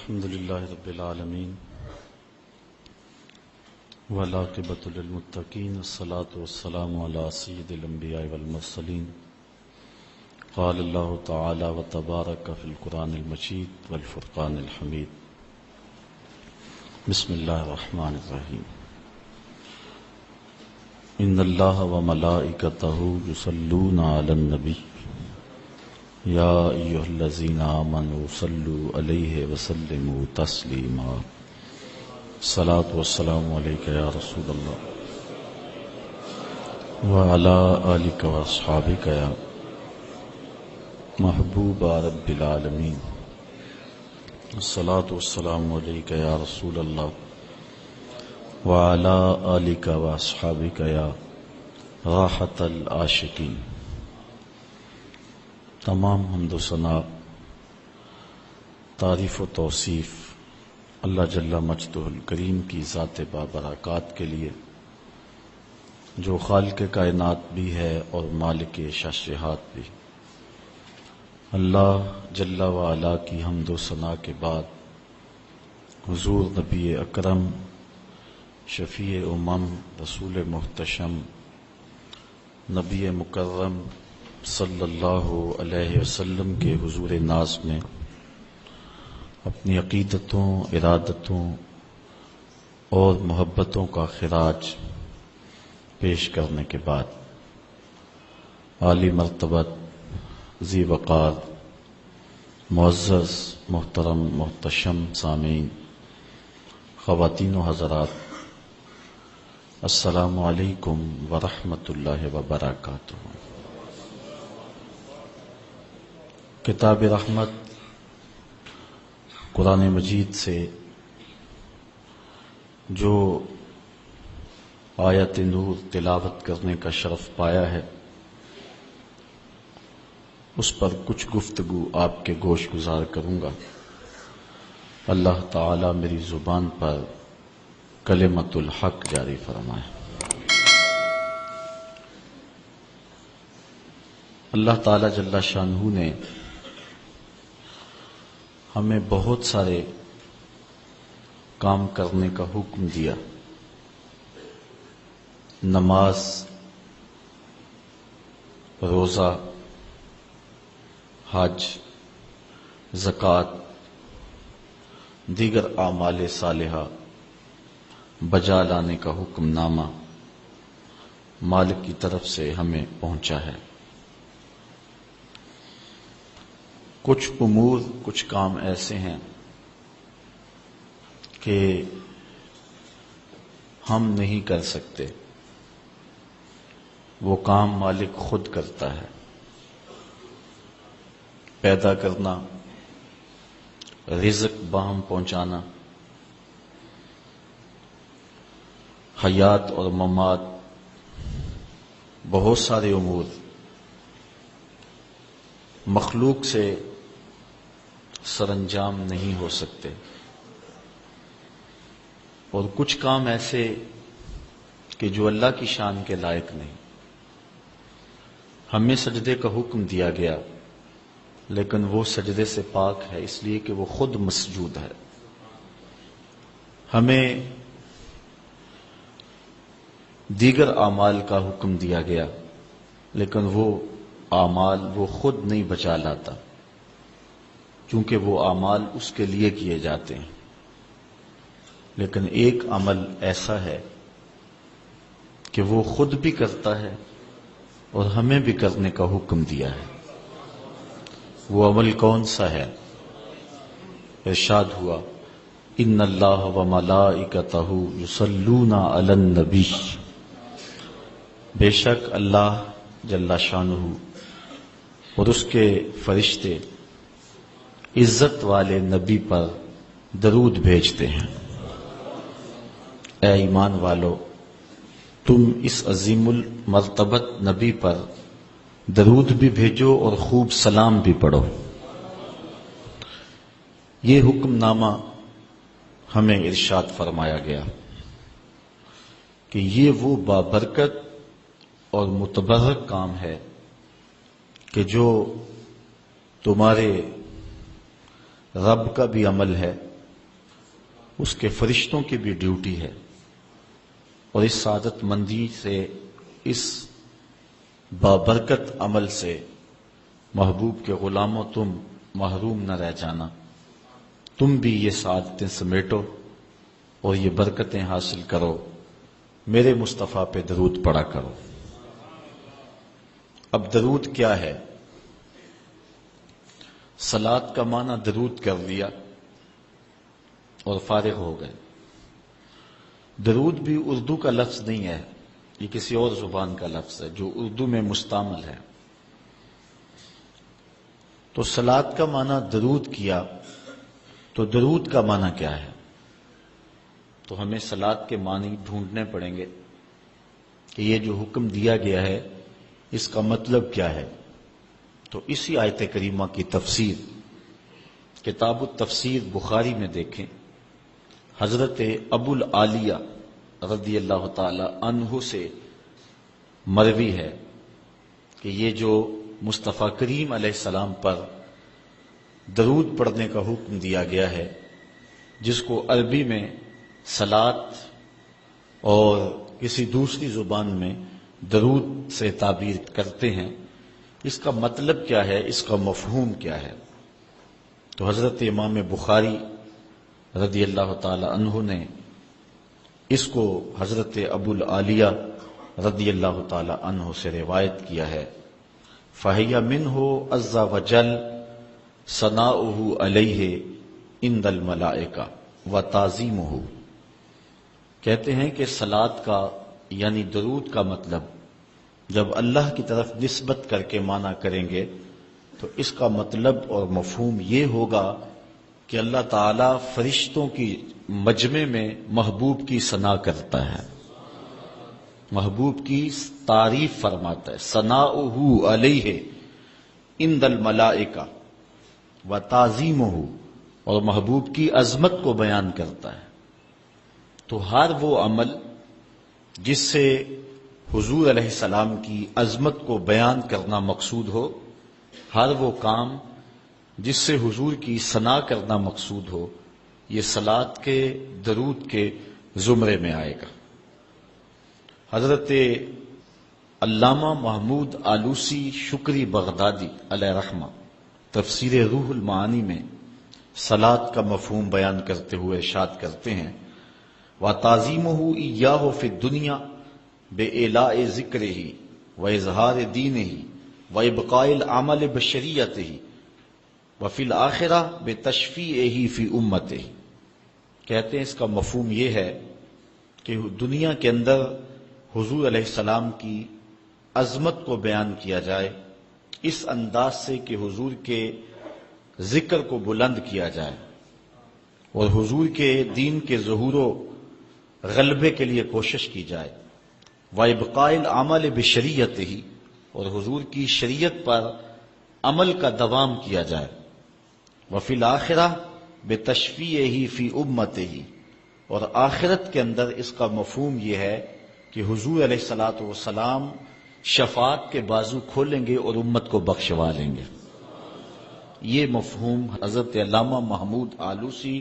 الحمد للہ رب العالمین والعاقبۃ للمتقین والصلاة والسلام علی سید الانبیاء والمرسلین قال اللہ تعالی وتبارک فی القرآن المجید والفرقان الحمید بسم اللہ الرحمن الرحیم ان اللہ وملائکتہ یصلون علی النبی یا ایھا الذین آمنوا صلوا علیہ وسلموا تسلیما الصلاۃ والسلام علیک یا رسول اللہ وعلی آلک واصحابک یا محبوب رب العالمین الصلاۃ والسلام علیک یا رسول اللہ وعلی آلک واصحابک یا راحت العاشقین۔ تمام حمد و ثنا، تعریف و توصیف اللہ جل مجدہ الکریم کی ذات بابرکات کے لیے، جو خالق کائنات بھی ہے اور مالک شاشہات بھی۔ اللہ جل وعلا کی حمد و ثنا کے بعد حضور نبی اکرم شفیع امم رسول محتشم نبی مکرم صلی اللہ علیہ وسلم کے حضور ناز میں اپنی عقیدتوں، ارادتوں اور محبتوں کا خراج پیش کرنے کے بعد عالی مرتبت ذی وقار معزز محترم محتشم سامعین، خواتین و حضرات، السلام علیکم ورحمۃ اللہ وبرکاتہ۔ کتاب رحمت قرآن مجید سے جو آیت نور تلاوت کرنے کا شرف پایا ہے، اس پر کچھ گفتگو آپ کے گوش گزار کروں گا۔ اللہ تعالی میری زبان پر کلمۃ الحق جاری فرمائے۔ اللہ تعالی جل شانہ نے ہمیں بہت سارے کام کرنے کا حکم دیا۔ نماز، روزہ، حج، زکوٰۃ، دیگر اعمال صالحہ بجا لانے کا حکم نامہ مالک کی طرف سے ہمیں پہنچا ہے۔ کچھ امور، کچھ کام ایسے ہیں کہ ہم نہیں کر سکتے، وہ کام مالک خود کرتا ہے۔ پیدا کرنا، رزق باہم پہنچانا، حیات اور ممات، بہت سارے امور مخلوق سے سر انجام نہیں ہو سکتے، اور کچھ کام ایسے کہ جو اللہ کی شان کے لائق نہیں۔ ہمیں سجدے کا حکم دیا گیا، لیکن وہ سجدے سے پاک ہے اس لیے کہ وہ خود مسجود ہے۔ ہمیں دیگر اعمال کا حکم دیا گیا، لیکن وہ اعمال وہ خود نہیں بچا لاتا، کیونکہ وہ اعمال اس کے لیے کیے جاتے ہیں۔ لیکن ایک عمل ایسا ہے کہ وہ خود بھی کرتا ہے اور ہمیں بھی کرنے کا حکم دیا ہے۔ وہ عمل کون سا ہے؟ ارشاد ہوا، ان اللہ وملائکتہ یصلون علی النبی، بے شک اللہ جل شانہ اور اس کے فرشتے عزت والے نبی پر درود بھیجتے ہیں۔ اے ایمان والو، تم اس عظیم المرتبت نبی پر درود بھی بھیجو اور خوب سلام بھی پڑھو۔ یہ حکم نامہ ہمیں ارشاد فرمایا گیا کہ یہ وہ بابرکت اور متبرک کام ہے کہ جو تمہارے رب کا بھی عمل ہے اس کے فرشتوں کی بھی ڈیوٹی ہے، اور اس سعادت مندی سے، اس بابرکت عمل سے محبوب کے غلاموں تم محروم نہ رہ جانا، تم بھی یہ سعادتیں سمیٹو اور یہ برکتیں حاصل کرو، میرے مصطفیٰ پہ درود پڑھا کرو۔ اب درود کیا ہے؟ صلاۃ کا معنی درود کر لیا اور فارغ ہو گئے۔ درود بھی اردو کا لفظ نہیں ہے، یہ کسی اور زبان کا لفظ ہے جو اردو میں مستعمل ہے۔ تو صلاۃ کا معنی درود کیا، تو درود کا معنی کیا ہے؟ تو ہمیں صلاۃ کے معنی ڈھونڈنے پڑیں گے کہ یہ جو حکم دیا گیا ہے اس کا مطلب کیا ہے۔ تو اسی آیت کریمہ کی تفسیر کتاب التفسیر بخاری میں دیکھیں، حضرت ابو العالیہ رضی اللہ تعالی عنہ سے مروی ہے کہ یہ جو مصطفیٰ کریم علیہ السلام پر درود پڑھنے کا حکم دیا گیا ہے، جس کو عربی میں صلاۃ اور کسی دوسری زبان میں درود سے تعبیر کرتے ہیں، اس کا مطلب کیا ہے، اس کا مفہوم کیا ہے؟ تو حضرت امام بخاری رضی اللہ تعالی عنہ نے اس کو حضرت ابو العالیہ رضی اللہ تعالی عنہ سے روایت کیا ہے۔ فَهِيَ مِنْهُ عَزَّ وَجَلَّ ثَنَاؤُهُ عَلَيْهِ عِنْدَ الْمَلَائِكَةِ وَتَعْظِيمُهُ، کہتے ہیں کہ صلاۃ کا یعنی درود کا مطلب جب اللہ کی طرف نسبت کر کے معنی کریں گے تو اس کا مطلب اور مفہوم یہ ہوگا کہ اللہ تعالی فرشتوں کی مجمع میں محبوب کی ثنا کرتا ہے، محبوب کی تعریف فرماتا ہے۔ ثناؤہ علیہ عند الملائکہ وتعظیمہ، اور محبوب کی عظمت کو بیان کرتا ہے۔ تو ہر وہ عمل جس سے حضور علیہ السلام کی عظمت کو بیان کرنا مقصود ہو، ہر وہ کام جس سے حضور کی ثنا کرنا مقصود ہو، یہ صلاۃ کے درود کے زمرے میں آئے گا۔ حضرت علامہ محمود آلوسی شکری بغدادی علیہ رحمہ تفسیر روح المعانی میں صلاۃ کا مفہوم بیان کرتے ہوئے ارشاد کرتے ہیں، وَتَعْظِيمُهُ إِيَّاهُ فِي الدُّنْيَا بِإِعْلَاءِ ذِكْرِهِ وَإِظْهَارِ دِينِهِ وَإِبْقَاءِ الْعَمَلِ بِشَرِيعَتِهِ وَفِي الْآخِرَةِ بِتَشْفِيعِهِ فِي أُمَّتِهِ، کہتے ہیں اس کا مفہوم یہ ہے کہ دنیا کے اندر حضور علیہ السلام کی عظمت کو بیان کیا جائے اس انداز سے کہ حضور کے ذکر کو بلند کیا جائے اور حضور کے دین کے ظہور و غلبے کے لیے کوشش کی جائے، وَإِبْقَاءِ الْعَمَلِ بِشَرِيعَتِهِ، اور حضور کی شریعت پر عمل کا دوام کیا جائے، وَفِي الْآخِرَةِ بِتَشْفِيعِهِ فِي أُمَّتِهِ، اور آخرت کے اندر اس کا مفہوم یہ ہے کہ حضور علیہ الصلاۃ والسلام شفاعت کے بازو کھولیں گے اور امت کو بخشوا لیں گے۔ یہ مفہوم حضرت علامہ محمود آلوسی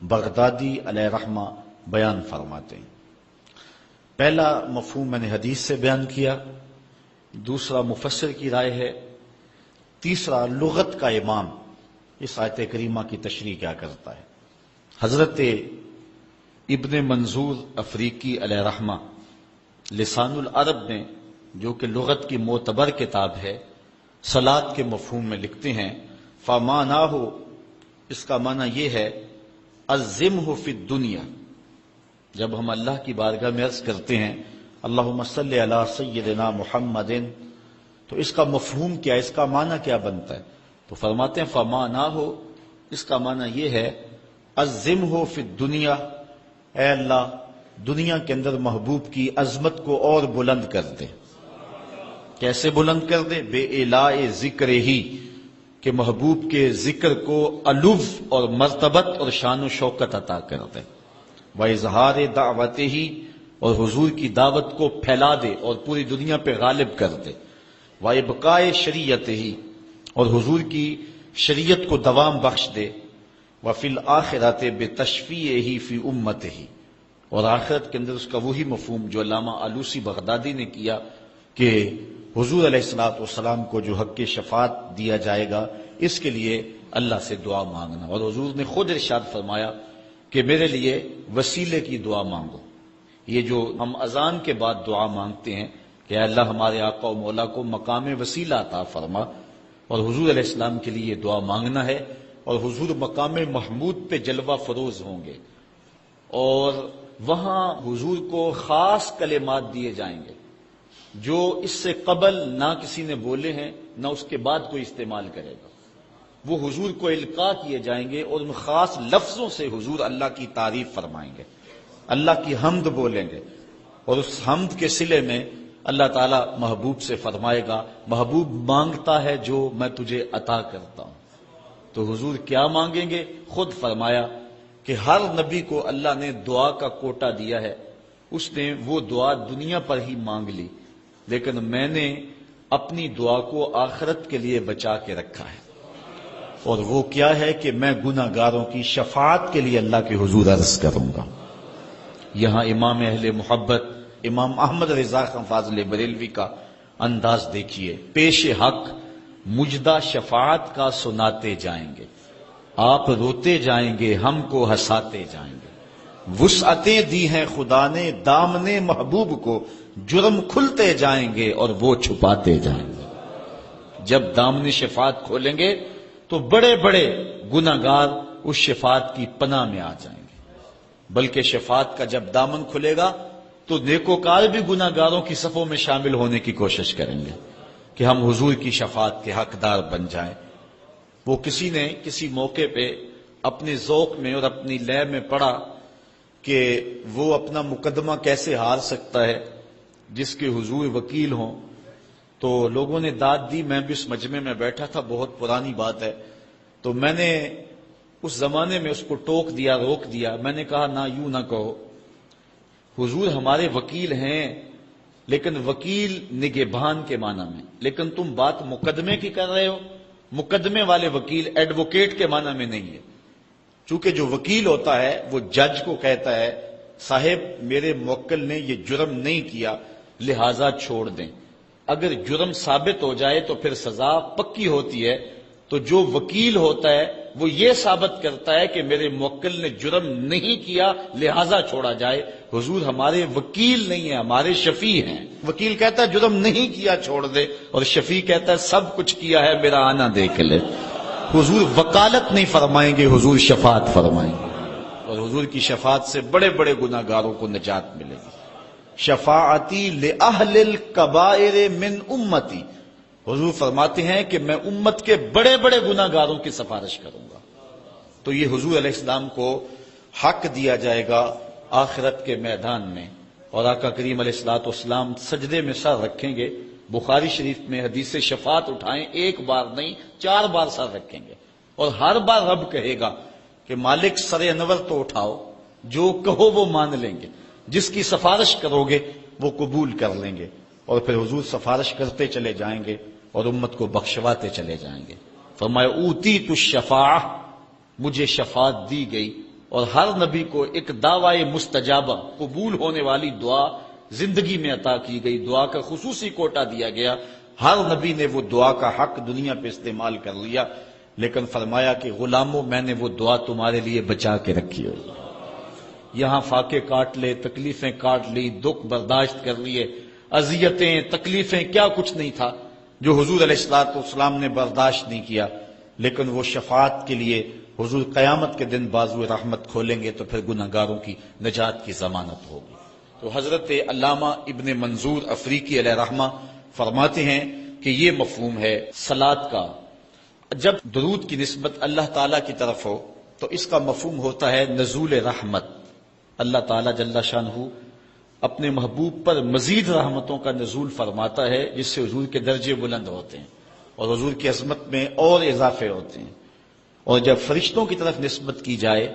بغدادی علیہ رحمہ بیان فرماتے ہیں۔ پہلا مفہوم میں نے حدیث سے بیان کیا، دوسرا مفسر کی رائے ہے، تیسرا لغت کا امام اس آیت کریمہ کی تشریح کیا کرتا ہے۔ حضرت ابن منظور افریقی علیہ رحمہ لسان العرب میں، جو کہ لغت کی معتبر کتاب ہے، صلاۃ کے مفہوم میں لکھتے ہیں، فَمَانَاهُ، اس کا معنی یہ ہے، عَظِّمْهُ فِي الدُّنْيَا، جب ہم اللہ کی بارگاہ میں عرض کرتے ہیں اللہم صلی علی سیدنا محمد، تو اس کا مفہوم کیا، اس کا معنی کیا بنتا ہے؟ تو فرماتے ہیں فَمَانَاهُ، اس کا معنی یہ ہے، عَظِّمْهُ فِي الدُّنْيَا، اے اللہ دنیا کے اندر محبوب کی عظمت کو اور بلند کر دے۔ کیسے بلند کر دے؟ بے اعلاء ذکر ہی، کہ محبوب کے ذکر کو علو اور مرتبت اور شان و شوکت عطا کر دے، وَإِظْهَارِ دَعْوَتِهِ، اور حضور کی دعوت کو پھیلا دے اور پوری دنیا پہ غالب کر دے، وَإِبْقَاءِ شَرِيعَتِهِ، اور حضور کی شریعت کو دوام بخش دے، وفی الآخرۃ بتشفیعہ فی امتہ، اور آخرت کے اندر اس کا وہی مفہوم جو علامہ آلوسی بغدادی نے کیا کہ حضور علیہ الصلوۃ والسلام کو جو حق کی شفاعت دیا جائے گا، اس کے لیے اللہ سے دعا مانگنا۔ اور حضور نے خود ارشاد فرمایا کہ میرے لیے وسیلے کی دعا مانگو۔ یہ جو ہم اذان کے بعد دعا مانگتے ہیں کہ اے اللہ ہمارے آقا و مولا کو مقام وسیلہ عطا فرما، اور حضور علیہ السلام کے لیے یہ دعا مانگنا ہے، اور حضور مقام محمود پہ جلوہ فروز ہوں گے، اور وہاں حضور کو خاص کلمات دیے جائیں گے جو اس سے قبل نہ کسی نے بولے ہیں نہ اس کے بعد کوئی استعمال کرے گا۔ وہ حضور کو القاء کیے جائیں گے، اور ان خاص لفظوں سے حضور اللہ کی تعریف فرمائیں گے، اللہ کی حمد بولیں گے، اور اس حمد کے صلے میں اللہ تعالیٰ محبوب سے فرمائے گا محبوب مانگتا ہے جو میں تجھے عطا کرتا ہوں۔ تو حضور کیا مانگیں گے؟ خود فرمایا کہ ہر نبی کو اللہ نے دعا کا کوٹا دیا ہے، اس نے وہ دعا دنیا پر ہی مانگ لی، لیکن میں نے اپنی دعا کو آخرت کے لیے بچا کے رکھا ہے، اور وہ کیا ہے کہ میں گناہ گاروں کی شفاعت کے لیے اللہ کے حضور عرض کروں گا۔ یہاں امام اہل محبت امام احمد رضا خان فاضل بریلوی کا انداز دیکھیے، پیش حق مجدہ شفاعت کا سناتے جائیں گے، آپ روتے جائیں گے ہم کو ہنساتے جائیں گے، وسعتیں دی ہیں خدا نے دامن محبوب کو، جرم کھلتے جائیں گے اور وہ چھپاتے جائیں گے۔ جب دامن شفاعت کھولیں گے تو بڑے بڑے گناہ گار اس شفاعت کی پناہ میں آ جائیں گے، بلکہ شفاعت کا جب دامن کھلے گا تو نیکوکار بھی گناہ گاروں کی صفوں میں شامل ہونے کی کوشش کریں گے کہ ہم حضور کی شفاعت کے حقدار بن جائیں۔ وہ کسی نے کسی موقع پہ اپنے ذوق میں اور اپنی لے میں پڑھا کہ وہ اپنا مقدمہ کیسے ہار سکتا ہے جس کے حضور وکیل ہوں، تو لوگوں نے داد دی، میں بھی اس مجمع میں بیٹھا تھا، بہت پرانی بات ہے، تو میں نے اس زمانے میں اس کو ٹوک دیا، روک دیا، میں نے کہا نہ یوں نہ کہو، حضور ہمارے وکیل ہیں، لیکن وکیل نگہبان کے معنی میں، لیکن تم بات مقدمے کی کر رہے ہو، مقدمے والے وکیل ایڈوکیٹ کے معنی میں نہیں ہے، چونکہ جو وکیل ہوتا ہے وہ جج کو کہتا ہے صاحب میرے موکل نے یہ جرم نہیں کیا لہذا چھوڑ دیں، اگر جرم ثابت ہو جائے تو پھر سزا پکی ہوتی ہے، تو جو وکیل ہوتا ہے وہ یہ ثابت کرتا ہے کہ میرے موکل نے جرم نہیں کیا لہذا چھوڑا جائے۔ حضور ہمارے وکیل نہیں ہیں، ہمارے شفیع ہیں۔ وکیل کہتا ہے جرم نہیں کیا چھوڑ دے، اور شفیع کہتا ہے سب کچھ کیا ہے میرا آنا دیکھ لے۔ حضور وکالت نہیں فرمائیں گے، حضور شفاعت فرمائیں گے، اور حضور کی شفاعت سے بڑے بڑے گناہ گاروں کو نجات ملے گی۔ شفاعتی لأہل الکبائر من امتی، حضور فرماتے ہیں کہ میں امت کے بڑے بڑے گناہ گاروں کی سفارش کروں گا۔ تو یہ حضور علیہ السلام کو حق دیا جائے گا آخرت کے میدان میں، اور آقا کریم علیہ الصلوۃ والسلام سجدے میں سر رکھیں گے۔ بخاری شریف میں حدیث شفاعت اٹھائیں، ایک بار نہیں 4 بار سر رکھیں گے، اور ہر بار رب کہے گا کہ مالک سر انور تو اٹھاؤ، جو کہو وہ مان لیں گے، جس کی سفارش کرو گے وہ قبول کر لیں گے، اور پھر حضور سفارش کرتے چلے جائیں گے اور امت کو بخشواتے چلے جائیں گے۔ فرمایا اوتیت الشفاعہ، مجھے شفاعت دی گئی، اور ہر نبی کو ایک دعوی مستجابہ، قبول ہونے والی دعا زندگی میں عطا کی گئی، دعا کا خصوصی کوٹا دیا گیا، ہر نبی نے وہ دعا کا حق دنیا پہ استعمال کر لیا، لیکن فرمایا کہ غلاموں میں نے وہ دعا تمہارے لیے بچا کے رکھی ہوئی، یہاں فاقے کاٹ لے، تکلیفیں کاٹ لی، دکھ برداشت کر لیے، اذیتیں تکلیفیں کیا کچھ نہیں تھا جو حضور علیہ الصلوۃ والسلام نے برداشت نہیں کیا، لیکن وہ شفاعت کے لیے حضور قیامت کے دن بازو رحمت کھولیں گے تو پھر گناہ گاروں کی نجات کی ضمانت ہوگی۔ تو حضرت علامہ ابن منظور افریقی علیہ رحمہ فرماتے ہیں کہ یہ مفہوم ہے صلاۃ کا، جب درود کی نسبت اللہ تعالیٰ کی طرف ہو تو اس کا مفہوم ہوتا ہے نزول رحمت، اللہ تعالیٰ جل شانہ اپنے محبوب پر مزید رحمتوں کا نزول فرماتا ہے، جس سے حضور کے درجے بلند ہوتے ہیں اور حضور کی عظمت میں اور اضافے ہوتے ہیں۔ اور جب فرشتوں کی طرف نسبت کی جائے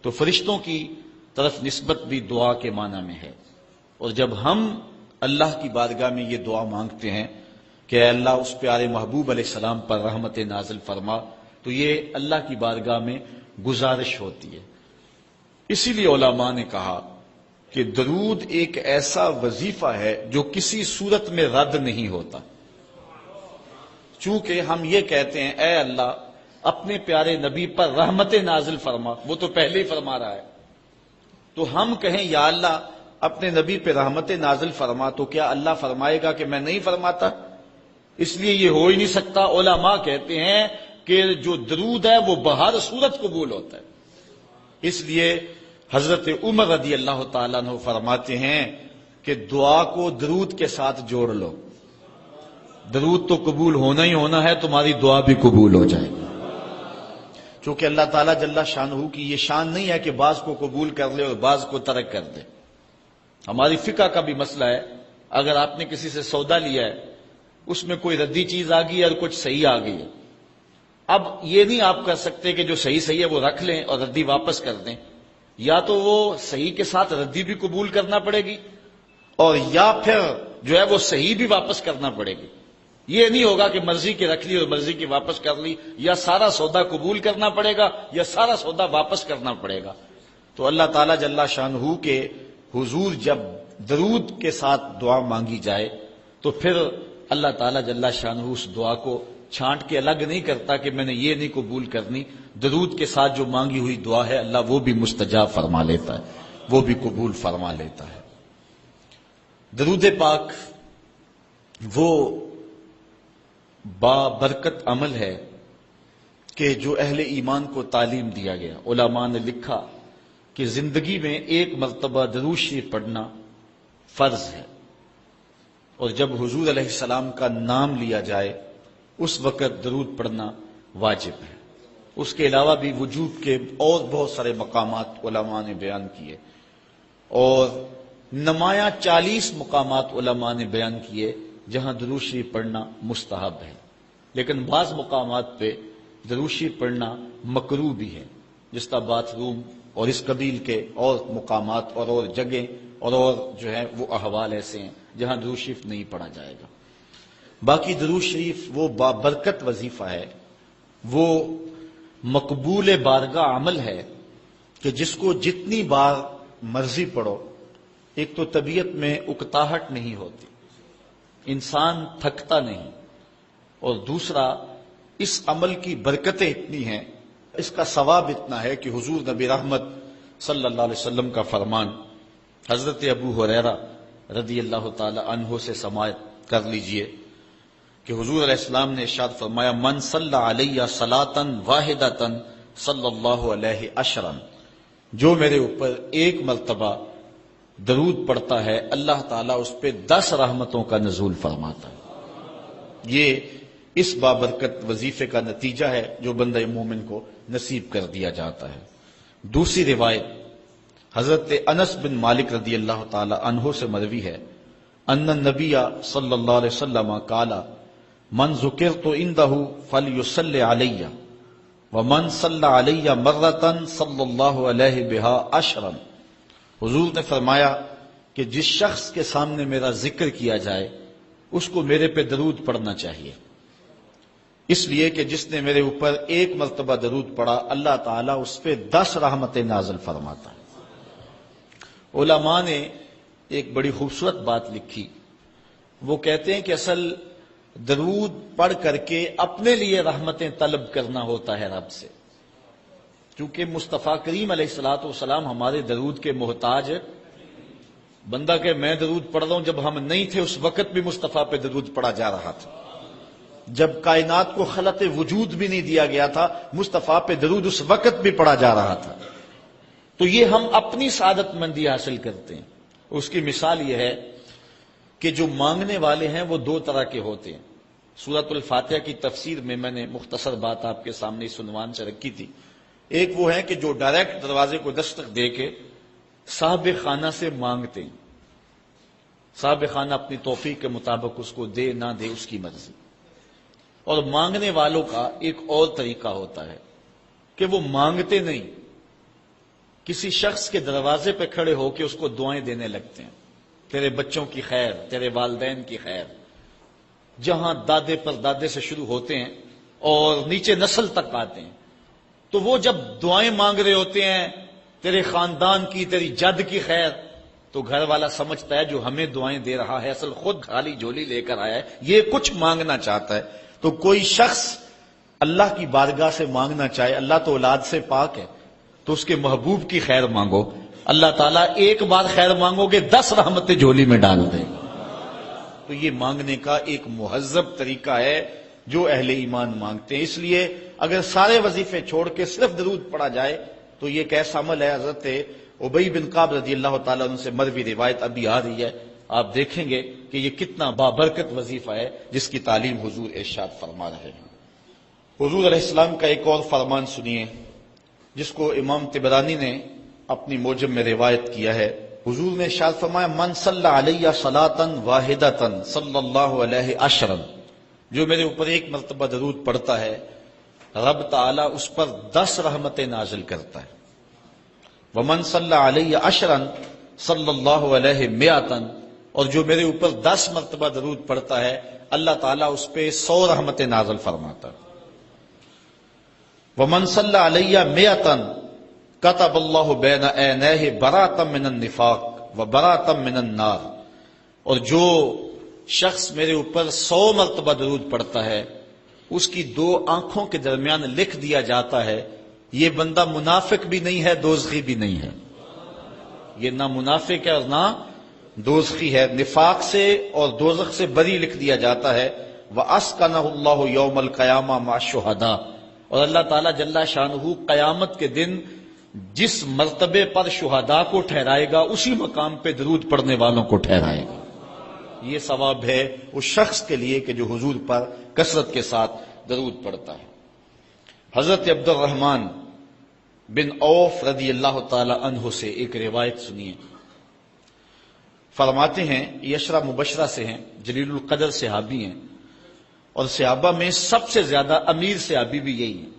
تو فرشتوں کی طرف نسبت بھی دعا کے معنی میں ہے، اور جب ہم اللہ کی بارگاہ میں یہ دعا مانگتے ہیں کہ اے اللہ اس پیارے محبوب علیہ السلام پر رحمت نازل فرما، تو یہ اللہ کی بارگاہ میں گزارش ہوتی ہے۔ اسی لیے علماء نے کہا کہ درود ایک ایسا وظیفہ ہے جو کسی صورت میں رد نہیں ہوتا۔ چونکہ ہم یہ کہتے ہیں اے اللہ اپنے پیارے نبی پر رحمت نازل فرما، وہ تو پہلے ہی فرما رہا ہے، تو ہم کہیں یا اللہ اپنے نبی پہ رحمت نازل فرما، تو کیا اللہ فرمائے گا کہ میں نہیں فرماتا؟ اس لیے یہ ہو ہی نہیں سکتا۔ علماء کہتے ہیں کہ جو درود ہے وہ بہر صورت قبول ہوتا ہے۔ اس لیے حضرت عمر رضی اللہ تعالیٰ عنہ فرماتے ہیں کہ دعا کو درود کے ساتھ جوڑ لو، درود تو قبول ہونا ہی ہونا ہے، تمہاری دعا بھی قبول ہو جائے گی۔ چونکہ اللہ تعالیٰ جل شانہ کی یہ شان نہیں ہے کہ بعض کو قبول کر لے اور بعض کو ترک کر دے۔ ہماری فقہ کا بھی مسئلہ ہے، اگر آپ نے کسی سے سودا لیا ہے، اس میں کوئی ردی چیز آ گئی ہے اور کچھ صحیح آ گئی ہے، اب یہ نہیں آپ کر سکتے کہ جو صحیح ہے وہ رکھ لیں اور ردی واپس کر دیں، یا تو وہ صحیح کے ساتھ ردی بھی قبول کرنا پڑے گی اور یا پھر جو ہے وہ صحیح بھی واپس کرنا پڑے گی۔ یہ نہیں ہوگا کہ مرضی کی رکھ لی اور مرضی کی واپس کر لی، یا سارا سودا قبول کرنا پڑے گا یا سارا سودا واپس کرنا پڑے گا۔ تو اللہ تعالیٰ جل شانہ کے حضور جب درود کے ساتھ دعا مانگی جائے تو پھر اللہ تعالیٰ جل شانہ اس دعا کو چھانٹ کے الگ نہیں کرتا کہ میں نے یہ نہیں قبول کرنی، درود کے ساتھ جو مانگی ہوئی دعا ہے اللہ وہ بھی مستجاب فرما لیتا ہے، وہ بھی قبول فرما لیتا ہے۔ درود پاک وہ بابرکت عمل ہے کہ جو اہل ایمان کو تعلیم دیا گیا۔ علماء نے لکھا کہ زندگی میں ایک مرتبہ درود شریف پڑھنا فرض ہے، اور جب حضور علیہ السلام کا نام لیا جائے اس وقت درود پڑھنا واجب ہے۔ اس کے علاوہ بھی وجوب کے اور بہت سارے مقامات علماء نے بیان کیے، اور نمایاں 40 مقامات علماء نے بیان کیے جہاں درود شریف پڑھنا مستحب ہے، لیکن بعض مقامات پہ درود شریف پڑھنا مکروہ بھی ہے، جس طرح باتھ روم اور اس قبیل کے اور مقامات اور جگہیں اور جو ہے وہ احوال ایسے ہیں جہاں درود شریف نہیں پڑھا جائے گا۔ باقی درود شریف وہ بابرکت وظیفہ ہے، وہ مقبول بارگاہ عمل ہے کہ جس کو جتنی بار مرضی پڑھو، ایک تو طبیعت میں اکتاہٹ نہیں ہوتی، انسان تھکتا نہیں، اور دوسرا اس عمل کی برکتیں اتنی ہیں، اس کا ثواب اتنا ہے کہ حضور نبی رحمت صلی اللہ علیہ وسلم کا فرمان حضرت ابو ہریرہ رضی اللہ تعالی عنہ سے سماعت کر لیجئے کہ حضور علیہ السلام نے ارشاد فرمایا من صلی علیہ صلاۃ واحدۃ صلی اللہ علیہ عشرا، جو میرے اوپر ایک مرتبہ درود پڑھتا ہے اللہ تعالیٰ اس پہ 10 رحمتوں کا نزول فرماتا ہے۔ یہ اس بابرکت وظیفے کا نتیجہ ہے جو بندہ مومن کو نصیب کر دیا جاتا ہے۔ دوسری روایت حضرت انس بن مالک رضی اللہ تعالی عنہ سے مروی ہے ان النبی صلی اللہ علیہ وسلم قال من ذکرت عنده فلیصلی علی ومن صلی علی مرۃ صلی اللہ علیہ بها عشرا۔ حضور نے فرمایا کہ جس شخص کے سامنے میرا ذکر کیا جائے اس کو میرے پہ درود پڑھنا چاہیے، اس لیے کہ جس نے میرے اوپر ایک مرتبہ درود پڑھا اللہ تعالیٰ اس پہ 10 رحمتیں نازل فرماتا ہے۔ علماء نے ایک بڑی خوبصورت بات لکھی، وہ کہتے ہیں کہ اصل درود پڑھ کر کے اپنے لیے رحمتیں طلب کرنا ہوتا ہے رب سے، کیونکہ مصطفیٰ کریم علیہ الصلوۃ والسلام ہمارے درود کے محتاج۔ بندہ کہ میں درود پڑھ رہا ہوں، جب ہم نہیں تھے اس وقت بھی مصطفیٰ پہ درود پڑھا جا رہا تھا، جب کائنات کو خلق وجود بھی نہیں دیا گیا تھا مصطفیٰ پہ درود اس وقت بھی پڑھا جا رہا تھا۔ تو یہ ہم اپنی سعادت مندی حاصل کرتے ہیں۔ اس کی مثال یہ ہے کہ جو مانگنے والے ہیں وہ 2 طرح کے ہوتے ہیں۔ سورۃ الفاتحہ کی تفسیر میں میں نے مختصر بات آپ کے سامنے اس عنوان سے رکھی تھی۔ ایک وہ ہے کہ جو ڈائریکٹ دروازے کو دستک دے کے صاحب خانہ سے مانگتے ہیں، صاحب خانہ اپنی توفیق کے مطابق اس کو دے نہ دے اس کی مرضی۔ اور مانگنے والوں کا ایک اور طریقہ ہوتا ہے کہ وہ مانگتے نہیں، کسی شخص کے دروازے پہ کھڑے ہو کے اس کو دعائیں دینے لگتے ہیں، تیرے بچوں کی خیر، تیرے والدین کی خیر، جہاں دادے پر دادے سے شروع ہوتے ہیں اور نیچے نسل تک آتے ہیں، تو وہ جب دعائیں مانگ رہے ہوتے ہیں تیرے خاندان کی، تیری جد کی خیر، تو گھر والا سمجھتا ہے جو ہمیں دعائیں دے رہا ہے اصل خود خالی جھولی لے کر آیا ہے، یہ کچھ مانگنا چاہتا ہے۔ تو کوئی شخص اللہ کی بارگاہ سے مانگنا چاہے، اللہ تو اولاد سے پاک ہے، تو اس کے محبوب کی خیر مانگو، اللہ تعالیٰ ایک بار خیر مانگو گے 10 رحمتیں جھولی میں ڈال دے گا۔ تو یہ مانگنے کا ایک مہذب طریقہ ہے جو اہل ایمان مانگتے ہیں۔ اس لیے اگر سارے وظیفے چھوڑ کے صرف درود پڑھا جائے تو یہ کیسا عمل ہے۔ حضرت ابی بن کعب رضی اللہ تعالیٰ عنہ سے مروی روایت ابھی آ رہی ہے، آپ دیکھیں گے کہ یہ کتنا بابرکت وظیفہ ہے جس کی تعلیم حضور ارشاد فرما رہے ہیں۔ حضور علیہ السلام کا ایک اور فرمان سنیے جس کو امام طبرانی نے اپنی موجم میں روایت کیا ہے۔ حضور نے ارشاد فرمایا من صلی علیہ صلاۃ واحدۃ صلی اللہ علیہ عشرا، جو میرے اوپر ایک مرتبہ درود پڑھتا ہے رب تعالیٰ اس پر 10 رحمتیں نازل کرتا ہے۔ ومن صلی علیہ عشرا صلی اللہ علیہ مئۃ، اور جو میرے اوپر 10 مرتبہ درود پڑھتا ہے اللہ تعالیٰ اس پہ 100 رحمتیں نازل فرماتا ہے۔ ومن صلی علیہ مئۃ کتب اللہ بین عینیہ براۃ من النفاق وبراۃ من النار، اور جو شخص میرے اوپر 100 مرتبہ درود پڑھتا ہے اس کی 2 آنکھوں کے درمیان لکھ دیا جاتا ہے یہ بندہ منافق بھی نہیں ہے دوزخی بھی نہیں ہے، یہ نہ منافق ہے اور نہ دوزخی ہے، نفاق سے اور دوزخ سے بری لکھ دیا جاتا ہے۔ وَأَسْكَنَهُ اللَّهُ يَوْمَ الْقِيَامَةِ مَعَ الشُّهَدَاءِ، اور اللہ تعالیٰ جل شانہ قیامت کے دن جس مرتبے پر شہداء کو ٹھہرائے گا اسی مقام پہ درود پڑھنے والوں کو ٹھہرائے گا۔ یہ ثواب ہے اس شخص کے لیے کہ جو حضور پر کثرت کے ساتھ درود پڑھتا ہے۔ حضرت عبد الرحمن بن عوف رضی اللہ تعالی عنہ سے ایک روایت سنیے، فرماتے ہیں یہ عشرہ مبشرہ سے ہیں، جلیل القدر صحابی ہیں، اور صحابہ میں سب سے زیادہ امیر صحابی بھی یہی ہیں۔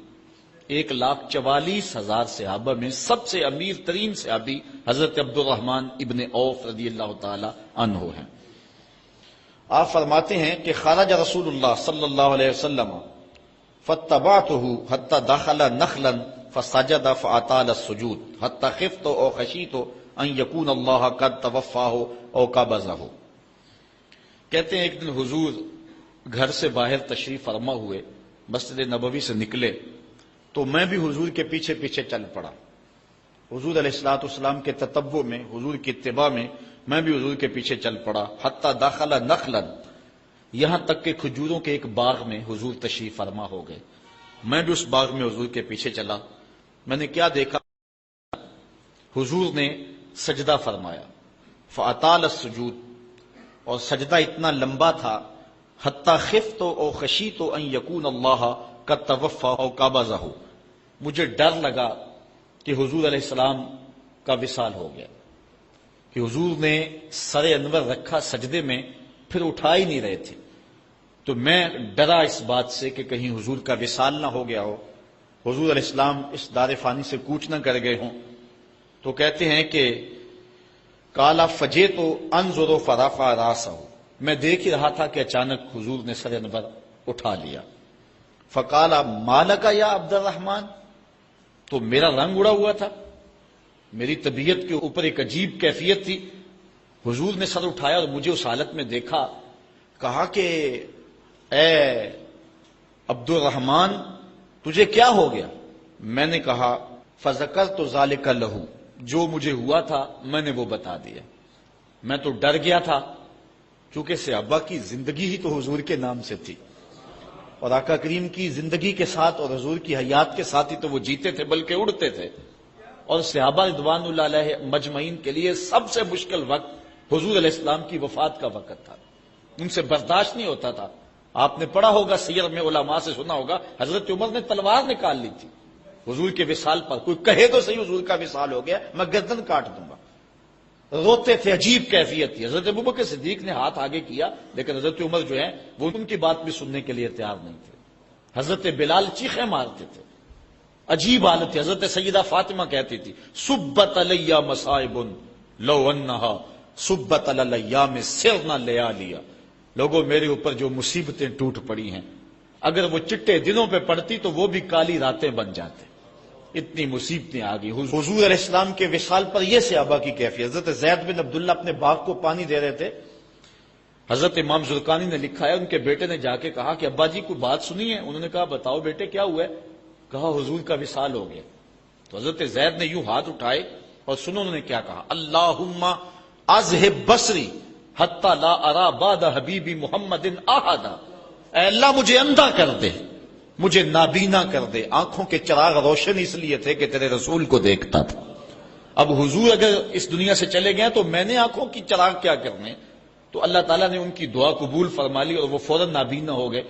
1,44,000 صحابہ میں سب سے امیر ترین صحابی حضرت عبد الرحمن ابن عوف رضی اللہ تعالی عنہ ہیں۔ آپ فرماتے ہیں کہ خرج رسول اللہ صلی اللہ علیہ وسلم فاتبعته حتى دخل نخلا فسجد فاطال السجود حتى خفت او خشیت ان يكون الله قد توفاه او قبضه۔ کہتے ہیں ایک دن حضور گھر سے باہر تشریف فرما ہوئے، مسجد نبوی سے نکلے تو میں بھی حضور کے پیچھے پیچھے چل پڑا۔ حضور علیہ الصلوۃ والسلام کے تتبع میں، حضور کی اتباع میں میں بھی حضور کے پیچھے چل پڑا۔ حتی داخل نخلا، یہاں تک کہ کھجوروں کے ایک باغ میں حضور تشریف فرما ہو گئے، میں بھی اس باغ میں حضور کے پیچھے چلا۔ میں نے کیا دیکھا؟ حضور نے سجدہ فرمایا، فاطال السجود، اور سجدہ اتنا لمبا تھا، حتی خفت او خشیت ان یکون اللہ قد توفى او قبضه، مجھے ڈر لگا کہ حضور علیہ السلام کا وصال ہو گیا، کہ حضور نے سر انور رکھا سجدے میں پھر اٹھا ہی نہیں رہے تھے، تو میں ڈرا اس بات سے کہ کہیں حضور کا وصال نہ ہو گیا ہو، حضور علیہ السلام اس دار فانی سے کوچ نہ کر گئے ہوں۔ تو کہتے ہیں کہ کالا فجیت انظر فرفع راسہ، میں دیکھ ہی رہا تھا کہ اچانک حضور نے سر انور اٹھا لیا۔ فقال مالک یا عبد الرحمن، تو میرا رنگ اڑا ہوا تھا، میری طبیعت کے اوپر ایک عجیب کیفیت تھی۔ حضور نے سر اٹھایا اور مجھے اس حالت میں دیکھا، کہا کہ اے عبد الرحمن تجھے کیا ہو گیا؟ میں نے کہا فذکرت ذالک لہ، جو مجھے ہوا تھا میں نے وہ بتا دیا، میں تو ڈر گیا تھا کیونکہ صحابہ کی زندگی ہی تو حضور کے نام سے تھی، اور آقا کریم کی زندگی کے ساتھ اور حضور کی حیات کے ساتھ ہی تو وہ جیتے تھے بلکہ اڑتے تھے، اور صحابہ رضوان اللہ علیہ مجمعین کے لیے سب سے مشکل وقت حضور علیہ السلام کی وفات کا وقت تھا، ان سے برداشت نہیں ہوتا تھا۔ آپ نے پڑھا ہوگا سیر میں، علماء سے سنا ہوگا، حضرت عمر نے تلوار نکال لی تھی حضور کے وصال پر، کوئی کہے تو صحیح حضور کا وصال ہو گیا میں گردن کاٹ دوں گا، روتے تھے، عجیب کیفیت تھی۔ حضرت ابوبکر صدیق نے ہاتھ آگے کیا لیکن حضرت عمر جو ہیں وہ ان کی بات بھی سننے کے لیے تیار نہیں تھے۔ حضرت بلال چیخیں مارتے تھے، عجیب حالت تھی۔ حضرت سیدہ فاطمہ کہتی تھی سبت علی مصائب لو انہا سبت علی الایام سرنا لیالیا، لوگوں میرے اوپر جو مصیبتیں ٹوٹ پڑی ہیں اگر وہ چٹے دنوں پہ پڑتی تو وہ بھی کالی راتیں بن جاتے۔ اتنی مصیبتیں آ گئی۔ حضور علیہ السلام کے وصال پر یہ صحابہ کی کیفیت۔ حضرت زید بن عبداللہ اپنے باغ کو پانی دے رہے تھے، حضرت امام زرقانی نے لکھا ہے ان کے بیٹے نے جا کے کہا کہ ابا جی کوئی بات سنی ہے؟ انہوں نے کہا بتاؤ بیٹے کیا ہوا ہے؟ کہا حضور کا وصال ہو گیا۔ تو حضرت زید نے یوں ہاتھ اٹھائے اور سنو انہوں نے کیا کہا، اللہم اذہب بصری حتی لا ارا بعد حبیبی محمد احدا، اے اللہ مجھے اندھا کر دے، مجھے نابینا کر دے، آنکھوں کے چراغ روشن اس لیے تھے کہ تیرے رسول کو دیکھتا تھا، اب حضور اگر اس دنیا سے چلے گئے تو میں نے آنکھوں کی چراغ کیا کرنے؟ تو اللہ تعالیٰ نے ان کی دعا قبول فرما لی اور وہ فوراً نابینا ہو گئے۔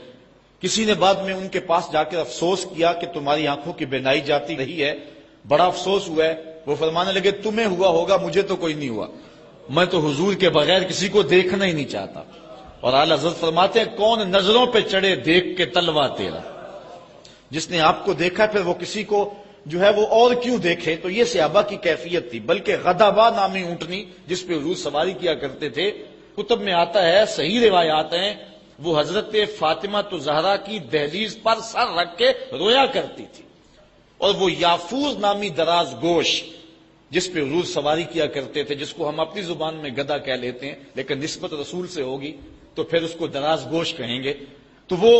کسی نے بعد میں ان کے پاس جا کر افسوس کیا کہ تمہاری آنکھوں کی بینائی جاتی رہی ہے، بڑا افسوس ہوا ہے۔ وہ فرمانے لگے تمہیں ہوا ہوگا، مجھے تو کوئی نہیں ہوا، میں تو حضور کے بغیر کسی کو دیکھنا ہی نہیں چاہتا۔ اور اعلیٰ حضرت فرماتے ہیں کون نظروں پہ چڑھے دیکھ کے تلوا تیرا، جس نے آپ کو دیکھا پھر وہ کسی کو جو ہے وہ اور کیوں دیکھے؟ تو یہ صحابہ کی کیفیت تھی۔ بلکہ غدابہ نامی اونٹنی جس پہ حضور سواری کیا کرتے تھے، کتب میں آتا ہے، صحیح روایات ہیں، وہ حضرت فاطمہ تو زہرا کی دہلیز پر سر رکھ کے رویا کرتی تھی، اور وہ یافوز نامی دراز گوش جس پہ حضور سواری کیا کرتے تھے، جس کو ہم اپنی زبان میں گدھا کہہ لیتے ہیں لیکن نسبت رسول سے ہوگی تو پھر اس کو دراز گوش کہیں گے، تو وہ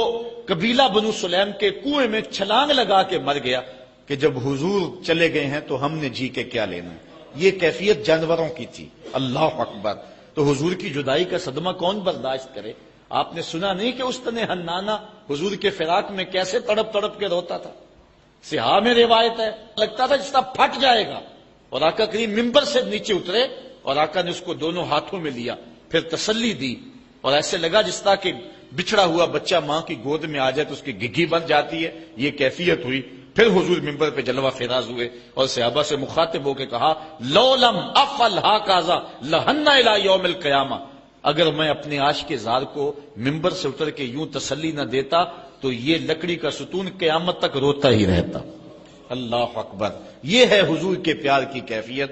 قبیلہ بنو سلیم کے کنویں میں چھلانگ لگا کے مر گیا کہ جب حضور چلے گئے ہیں تو ہم نے جی کے کیا لینا ہے۔ یہ کیفیت جانوروں کی تھی۔ اللہ اکبر۔ تو حضور کی جدائی کا صدمہ کون برداشت کرے؟ آپ نے سنا نہیں کہ استن حنانہ حضور کے فراق میں کیسے تڑپ تڑپ کے روتا تھا؟ صحاح میں روایت ہے، لگتا تھا جس طرح پھٹ جائے گا، اور آقا کریم ممبر سے نیچے اترے اور آقا نے اس کو دونوں ہاتھوں میں لیا، پھر تسلی دی، اور ایسے لگا جس طرح کہ بچھڑا ہوا بچہ ماں کی گود میں آ جائے تو اس کی گگھی بن جاتی ہے، یہ کیفیت ہوئی۔ پھر حضور ممبر پہ جلوہ خراز ہوئے اور صحابہ سے مخاطب ہو کے کہا لو لم افعل ھکذا لھن الی یوم القیامہ، اگر میں اپنے عاشق زار کو ممبر سے اتر کے یوں تسلی نہ دیتا تو یہ لکڑی کا ستون قیامت تک روتا ہی رہتا۔ اللہ اکبر۔ یہ ہے حضور کے پیار کی کیفیت۔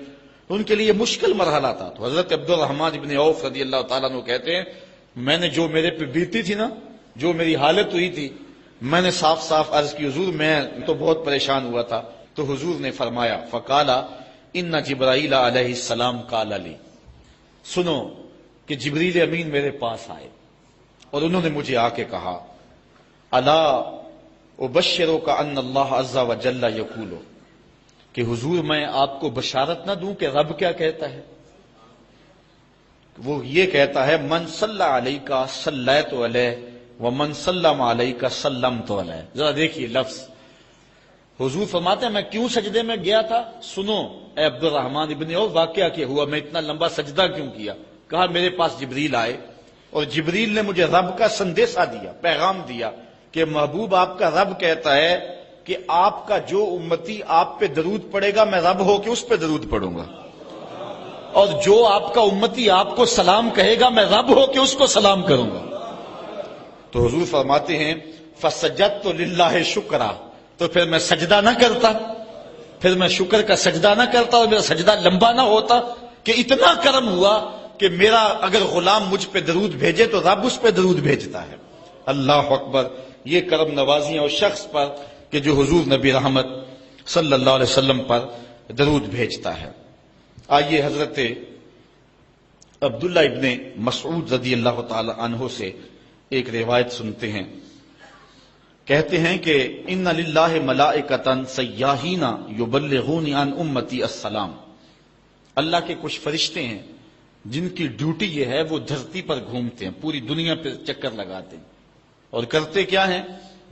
ان کے لیے مشکل مرحلہ تھا۔ تو حضرت عبد الرحمن ابن عوف رضی اللہ تعالیٰ عنہ کہتے ہیں میں نے جو میرے پہ بیتی تھی نا، جو میری حالت ہوئی تھی، میں نے صاف صاف عرض کی حضور میں تو بہت پریشان ہوا تھا۔ تو حضور نے فرمایا فقال ان جبرائیل علیہ السلام قال لی، سنو کہ جبریل امین میرے پاس آئے اور انہوں نے مجھے آ کے کہا الا ابشرک ان اللہ عز وجل یقول، کہ حضور میں آپ کو بشارت نہ دوں کہ رب کیا کہتا ہے؟ وہ یہ کہتا ہے من صلی علیک صلیت علیہ ومن سلم علیک سلمت علیہ۔ ذرا دیکھیے لفظ، حضور فرماتے ہیں میں کیوں سجدے میں گیا تھا؟ سنو اے عبد الرحمن ابن عوف واقعہ کیا ہوا، میں اتنا لمبا سجدہ کیوں کیا؟ کہا میرے پاس جبریل آئے اور جبریل نے مجھے رب کا سندیشہ دیا، پیغام دیا کہ محبوب آپ کا رب کہتا ہے کہ آپ کا جو امتی آپ پہ درود پڑے گا میں رب ہو کے اس پہ درود پڑھوں گا، اور جو آپ کا امتی آپ کو سلام کہے گا میں رب ہو کے اس کو سلام کروں گا۔ تو حضور فرماتے ہیں فسجدت للہ شکرا، تو پھر میں سجدہ نہ کرتا، پھر میں شکر کا سجدہ نہ کرتا اور میرا سجدہ لمبا نہ ہوتا کہ اتنا کرم ہوا کہ میرا اگر غلام مجھ پہ درود بھیجے تو رب اس پہ درود بھیجتا ہے۔ اللہ اکبر۔ یہ کرم نوازیاں اس شخص پر کہ جو حضور نبی رحمت صلی اللہ علیہ وسلم پر درود بھیجتا ہے۔ آئیے حضرت عبداللہ ابن مسعود رضی اللہ تعالی عنہ سے ایک روایت سنتے ہیں۔ کہتے ہیں کہ ان للہ ملائکۃ سیاحین یبلغون عن امتی السلام، اللہ کے کچھ فرشتے ہیں جن کی ڈیوٹی یہ ہے وہ دھرتی پر گھومتے ہیں، پوری دنیا پہ چکر لگاتے ہیں، اور کرتے کیا ہیں؟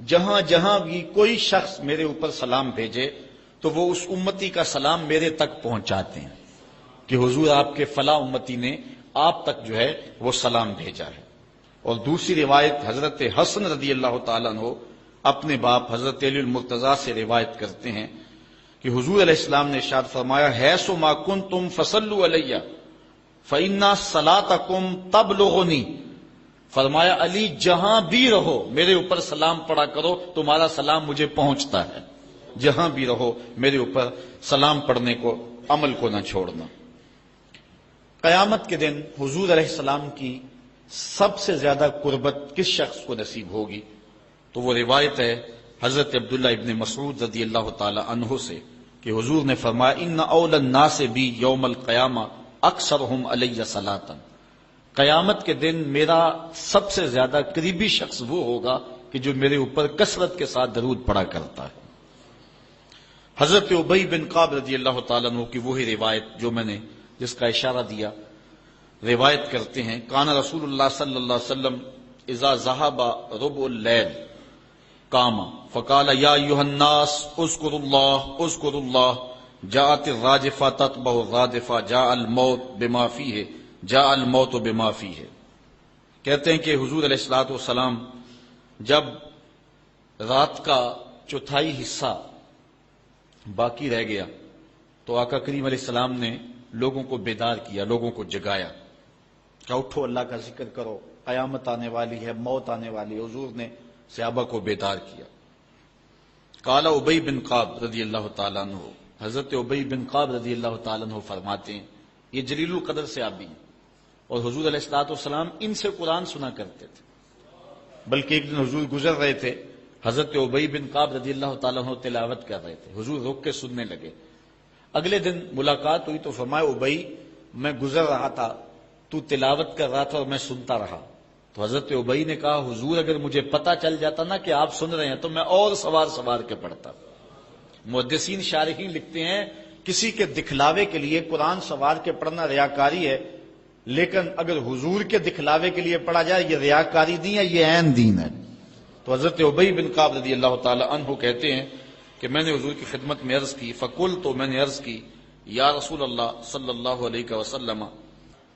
جہاں جہاں بھی کوئی شخص میرے اوپر سلام بھیجے تو وہ اس امتی کا سلام میرے تک پہنچاتے ہیں کہ حضور آپ کے فلاں امتی نے آپ تک جو ہے وہ سلام بھیجا ہے۔ اور دوسری روایت حضرت حسن رضی اللہ تعالیٰ عنہ اپنے باپ حضرت علی المرتضیٰ سے روایت کرتے ہیں کہ حضور علیہ السلام نے ارشاد فرمایا حیث ما کنتم فصلوا علیہ فإن صلاتکم تبلغنی، فرمایا علی جہاں بھی رہو میرے اوپر سلام پڑھا کرو، تمہارا سلام مجھے پہنچتا ہے، جہاں بھی رہو میرے اوپر سلام پڑھنے کو عمل کو نہ چھوڑنا۔ قیامت کے دن حضور علیہ السلام کی سب سے زیادہ قربت کس شخص کو نصیب ہوگی؟ تو وہ روایت ہے حضرت عبداللہ ابن مسعود رضی اللہ تعالی عنہ سے کہ حضور نے فرمایا ان اول الناس بی یوم القیامہ اکثرہم علی صلاۃ، قیامت کے دن میرا سب سے زیادہ قریبی شخص وہ ہوگا کہ جو میرے اوپر کثرت کے ساتھ درود پڑا کرتا ہے۔ حضرت ابی بن کعب رضی اللہ تعالیٰ عنہ کی وہی روایت جو میں نے جس کا اشارہ دیا، روایت کرتے ہیں کان رسول اللہ صلی اللہ علیہ وسلم اذا ذهب ربع اللیل قام فقال یا ایھا الناس اذکروا اللہ جاءت الراجفہ تتبع الرادفہ جاء الموت بما فیہ۔ کہتے ہیں کہ حضور علیہ الصلوۃ والسلام جب رات کا چوتھائی حصہ باقی رہ گیا تو آقا کریم علیہ السلام نے لوگوں کو بیدار کیا، لوگوں کو جگایا کہ اٹھو اللہ کا ذکر کرو، قیامت آنے والی ہے، موت آنے والی ہے۔ حضور نے صحابہ کو بیدار کیا۔ قال ابی بن کعب رضی اللہ تعالیٰ عنہ، حضرت ابی بن کعب رضی اللہ تعالیٰ عنہ فرماتے ہیں یہ جلیل القدر سے آبی ہیں اور حضور علیہ الصلوۃ والسلام ان سے قرآن سنا کرتے تھے، بلکہ ایک دن حضور گزر رہے تھے، حضرت ابی بن کعب رضی اللہ تعالیٰ عنہ تلاوت کر رہے تھے، حضور رک کے سننے لگے۔ اگلے دن ملاقات ہوئی تو فرمایا ابی میں گزر رہا تھا، تو تلاوت کر رہا تھا اور میں سنتا رہا۔ تو حضرت ابی نے کہا حضور اگر مجھے پتہ چل جاتا نا کہ آپ سن رہے ہیں تو میں اور سوار کے پڑھتا۔ محدثین شارحین لکھتے ہیں کسی کے دکھلاوے کے لیے قرآن سوار کے پڑھنا ریاکاری ہے، لیکن اگر حضور کے دکھلاوے کے لیے پڑھا جائے یہ ریاکاری نہیں ہے، یہ عین دین ہے۔ تو حضرت ابی بن کعب رضی اللہ تعالی عنہ کہتے ہیں کہ میں نے حضور کی خدمت میں عرض کی فقلت، تو میں نے عرض کی یا رسول اللہ صلی اللہ علیہ وسلم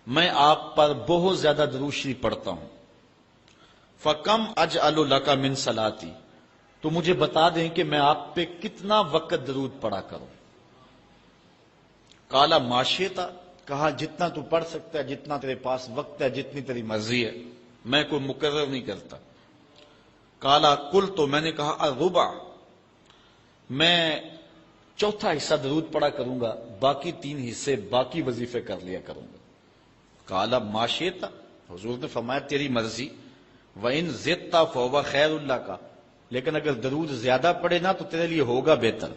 میں آپ پر بہت زیادہ درود شریف پڑھتا ہوں، فکم اجعل لک من صلاتی، تو مجھے بتا دیں کہ میں آپ پہ کتنا وقت درود پڑھا کروں۔ قال ما شئت، کہا جتنا تو پڑھ سکتا ہے، جتنا تیرے پاس وقت ہے، جتنی تیری مرضی ہے، میں کوئی مقرر نہیں کرتا۔ قال قلت، تو میں نے کہا الربع، میں چوتھا حصہ درود پڑھا کروں گا، باقی 3 حصے باقی وظیفے کر لیا کروں گا۔ قال ما شئت، حضور نے فرمایا تیری مرضی، وَإِن زِدْتَ فَهُوَ خَيْرٌ لَكَ، لیکن اگر درود زیادہ پڑھے نا تو تیرے لیے ہوگا بہتر۔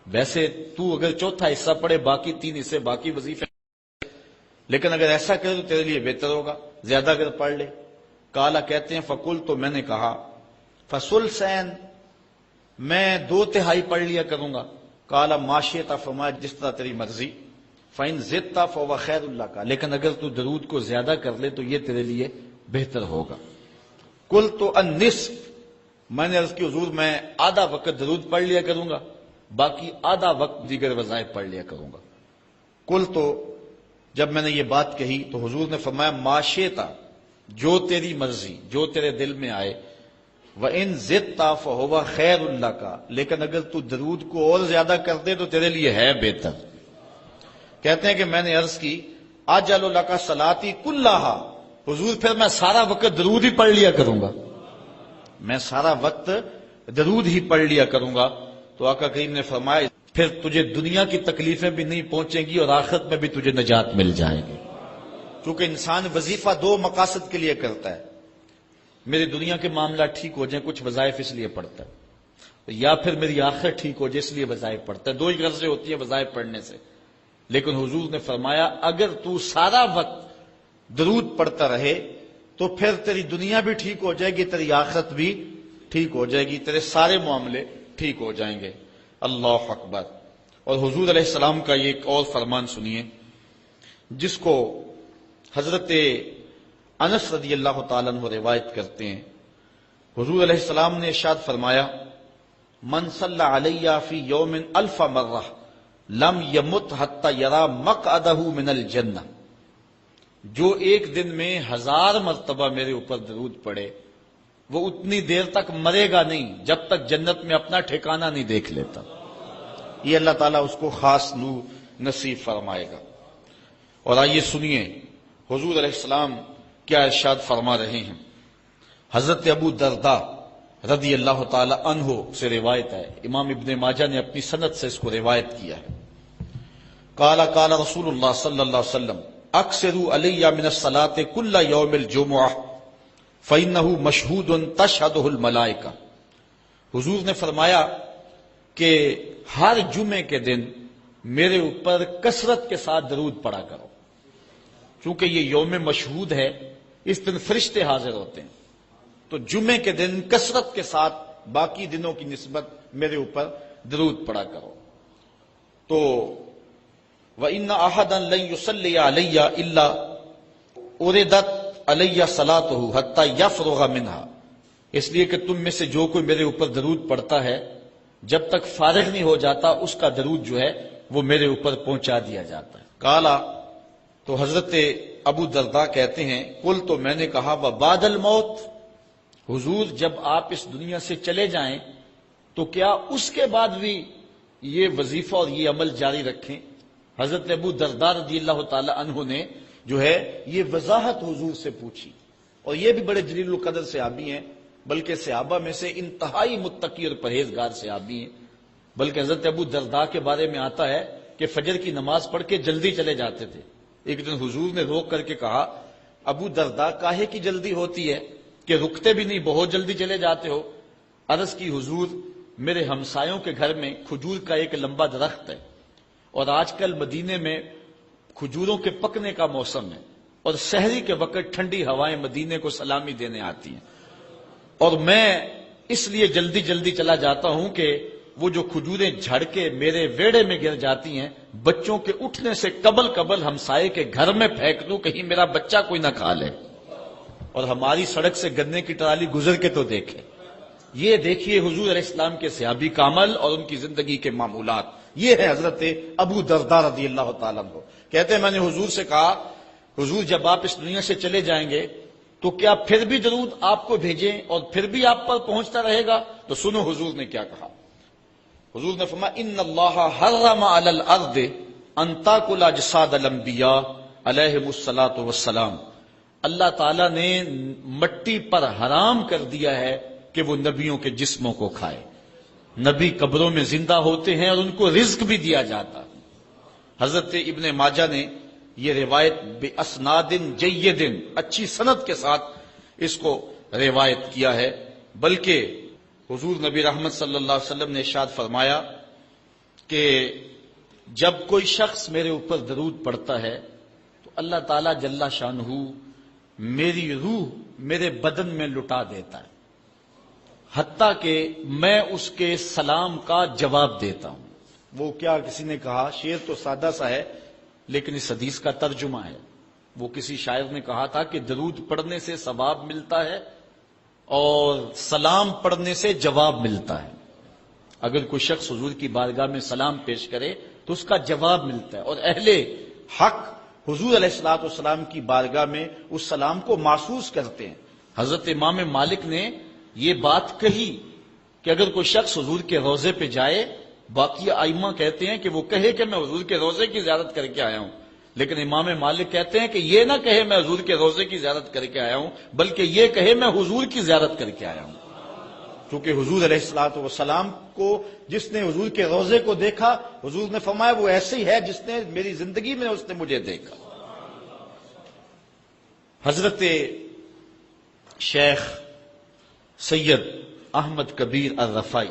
ویسے تو اگر چوتھا حصہ پڑھے باقی 3 حصے باقی وظیفے، لیکن اگر ایسا کرے تو تیرے لیے بہتر ہوگا، زیادہ اگر پڑھ لے۔ قال کہتے ہیں فقل، تو میں نے کہا فثلثین، میں 2/3 پڑھ لیا کروں گا۔ قال ما شئت، فرمایا جس طرح تیری مرضی۔ فَإِن زِدْتَ فَهُوَ خَيْرٌ لَكَ، لیکن اگر تو درود کو زیادہ کر لے تو یہ تیرے لیے بہتر ہوگا۔ قلت النصف، میں نے عرض کی حضور میں آدھا وقت درود پڑھ لیا کروں گا، باقی آدھا وقت دیگر وظائف پڑھ لیا کروں گا۔ قلت، جب میں نے یہ بات کہی تو حضور نے فرمایا ما شئت، جو تیری مرضی، جو تیرے دل میں آئے۔ وَإِن زِدْتَ فَهُوَ خَيْرٌ لَكَ، لیکن اگر تو درود کو اور زیادہ کر دے تو تیرے لیے ہے بہتر۔ کہتے ہیں کہ میں نے عرض کی اجعل لک صلاتی کلھا، حضور پھر میں سارا وقت درود ہی پڑھ لیا کروں گا، میں سارا وقت درود ہی پڑھ لیا کروں گا۔ تو آقا کریم نے فرمایا پھر تجھے دنیا کی تکلیفیں بھی نہیں پہنچیں گی اور آخرت میں بھی تجھے نجات مل جائے گی، کیونکہ انسان وظیفہ 2 مقاصد کے لیے کرتا ہے، میری دنیا کے معاملہ ٹھیک ہو جائیں، کچھ وظائف اس لیے پڑھتا ہے، یا پھر میری آخرت ٹھیک ہو جائے اس لیے وظائف پڑھتا ہے۔ 2 ہی غرضیں ہوتی ہیں وظائف پڑھنے سے، لیکن حضور نے فرمایا اگر تو سارا وقت درود پڑھتا رہے تو پھر تیری دنیا بھی ٹھیک ہو جائے گی، تیری آخرت بھی ٹھیک ہو جائے گی، تیرے سارے معاملے ٹھیک ہو جائیں گے۔ اللہ اکبر۔ اور حضور علیہ السلام کا یہ ایک اور فرمان سنیے جس کو حضرت انس رضی اللہ تعالیٰ عنہ روایت کرتے ہیں۔ حضور علیہ السلام نے ارشاد فرمایا من صلی علی فی یوم 1000 مرہ لم یمت حتی یری مقعدہ من الجنہ، جو ایک دن میں 1000 مرتبہ میرے اوپر درود پڑے وہ اتنی دیر تک مرے گا نہیں جب تک جنت میں اپنا ٹھکانہ نہیں دیکھ لیتا۔ یہ اللہ تعالیٰ اس کو خاص نور نصیب فرمائے گا۔ اور آئیے سنیے حضور علیہ السلام کیا ارشاد فرما رہے ہیں۔ حضرت ابو درداء رضی اللہ تعالی عنہ سے روایت ہے، امام ابن ماجہ نے اپنی سند سے اس کو روایت کیا ہے۔ قال قال رسول اللہ صلی اللہ علیہ وسلم اکثروا علی من الصلاة کل یوم الجمعہ فإنہ مشہود تشہدہ الملائکہ۔ حضور نے فرمایا کہ ہر جمعے کے دن میرے اوپر کثرت کے ساتھ درود پڑا کرو، چونکہ یہ یوم مشہود ہے، اس دن فرشتے حاضر ہوتے ہیں، تو جمعے کے دن کثرت کے ساتھ باقی دنوں کی نسبت میرے اوپر درود پڑا کرو۔ تو وَإِنَّ أَحَدًا لَن يُصَلِّيَ عَلَيَّ إِلَّا أُرِدَتْ عَلَيَّ صَلَاتُهُ حَتَّى يَفْرُغَ مِنْهَا، اس لیے کہ تم میں سے جو کوئی میرے اوپر درود پڑتا ہے جب تک فارغ نہیں ہو جاتا اس کا درود جو ہے وہ میرے اوپر پہنچا دیا جاتا ہے۔ کالا، تو حضرت ابو درداء کہتے ہیں قل، تو میں نے کہا وبعد الموت، حضور جب آپ اس دنیا سے چلے جائیں تو کیا اس کے بعد بھی یہ وظیفہ اور یہ عمل جاری رکھیں؟ حضرت ابو درداء رضی اللہ تعالی عنہ نے جو ہے یہ وضاحت حضور سے پوچھی، اور یہ بھی بڑے جلیل القدر صحابی ہیں، بلکہ صحابہ میں سے انتہائی متقی اور پرہیزگار صحابی ہیں۔ بلکہ حضرت ابو درداء کے بارے میں آتا ہے کہ فجر کی نماز پڑھ کے جلدی چلے جاتے تھے۔ ایک دن حضور نے روک کر کے کہا ابو درداء کاہے کی جلدی ہوتی ہے کہ رکتے بھی نہیں، بہت جلدی چلے جاتے ہو؟ عرض کی حضور میرے ہمسایوں کے گھر میں کھجور کا ایک لمبا درخت ہے، اور آج کل مدینے میں کھجوروں کے پکنے کا موسم ہے، اور سحری کے وقت ٹھنڈی ہوائیں مدینے کو سلامی دینے آتی ہیں، اور میں اس لیے جلدی جلدی چلا جاتا ہوں کہ وہ جو کھجوریں جھڑ کے میرے ویڑے میں گر جاتی ہیں بچوں کے اٹھنے سے قبل ہمسائے کے گھر میں پھینک دوں، کہیں میرا بچہ کوئی نہ کھا لے، اور ہماری سڑک سے گنے کی ٹرالی گزر کے تو دیکھے۔ یہ دیکھیے حضور علیہ السلام کے صحابی کا عمل اور ان کی زندگی کے معمولات، یہ ہے حضرت ابو درداء رضی اللہ تعالیٰ عنہ۔ کہتے ہیں میں نے حضور سے کہا حضور جب آپ اس دنیا سے چلے جائیں گے تو کیا پھر بھی درود آپ کو بھیجیں اور پھر بھی آپ پر پہنچتا رہے گا؟ تو سنو حضور نے کیا کہا۔ حضور نے فرمایا ان اللہ حرم علی الارض ان تاکل اجساد الانبیاء علیہم الصلاۃ والسلام، اللہ تعالیٰ نے مٹی پر حرام کر دیا ہے کہ وہ نبیوں کے جسموں کو کھائے۔ نبی قبروں میں زندہ ہوتے ہیں اور ان کو رزق بھی دیا جاتا۔ حضرت ابن ماجہ نے یہ روایت باسناد جید، اچھی سند کے ساتھ اس کو روایت کیا ہے، بلکہ حضور نبی رحمت صلی اللہ علیہ وسلم نے ارشاد فرمایا کہ جب کوئی شخص میرے اوپر درود پڑتا ہے تو اللہ تعالیٰ جل شانہ میری روح میرے بدن میں لٹا دیتا ہے، حتیٰ کہ میں اس کے سلام کا جواب دیتا ہوں۔ وہ کیا کسی نے کہا، شعر تو سادہ سا ہے لیکن اس حدیث کا ترجمہ ہے۔ وہ کسی شاعر نے کہا تھا کہ درود پڑھنے سے ثواب ملتا ہے اور سلام پڑھنے سے جواب ملتا ہے۔ اگر کوئی شخص حضور کی بارگاہ میں سلام پیش کرے تو اس کا جواب ملتا ہے، اور اہل حق حضور علیہ الصلوۃ والسلام کی بارگاہ میں اس سلام کو محسوس کرتے ہیں۔ حضرت امام مالک نے یہ بات کہی کہ اگر کوئی شخص حضور کے روضے پہ جائے، باقی ائمہ کہتے ہیں کہ وہ کہے کہ میں حضور کے روضے کی زیارت کر کے آیا ہوں، لیکن امام مالک کہتے ہیں کہ یہ نہ کہے میں حضور کے روضے کی زیارت کر کے آیا ہوں، بلکہ یہ کہے میں حضور کی زیارت کر کے آیا ہوں، کیونکہ حضور علیہ الصلوۃ والسلام کو جس نے حضور کے روضے کو دیکھا، حضور نے فرمایا وہ ایسے ہی ہے جس نے میری زندگی میں اس نے مجھے دیکھا۔ حضرت شیخ سید احمد کبیر الرفائی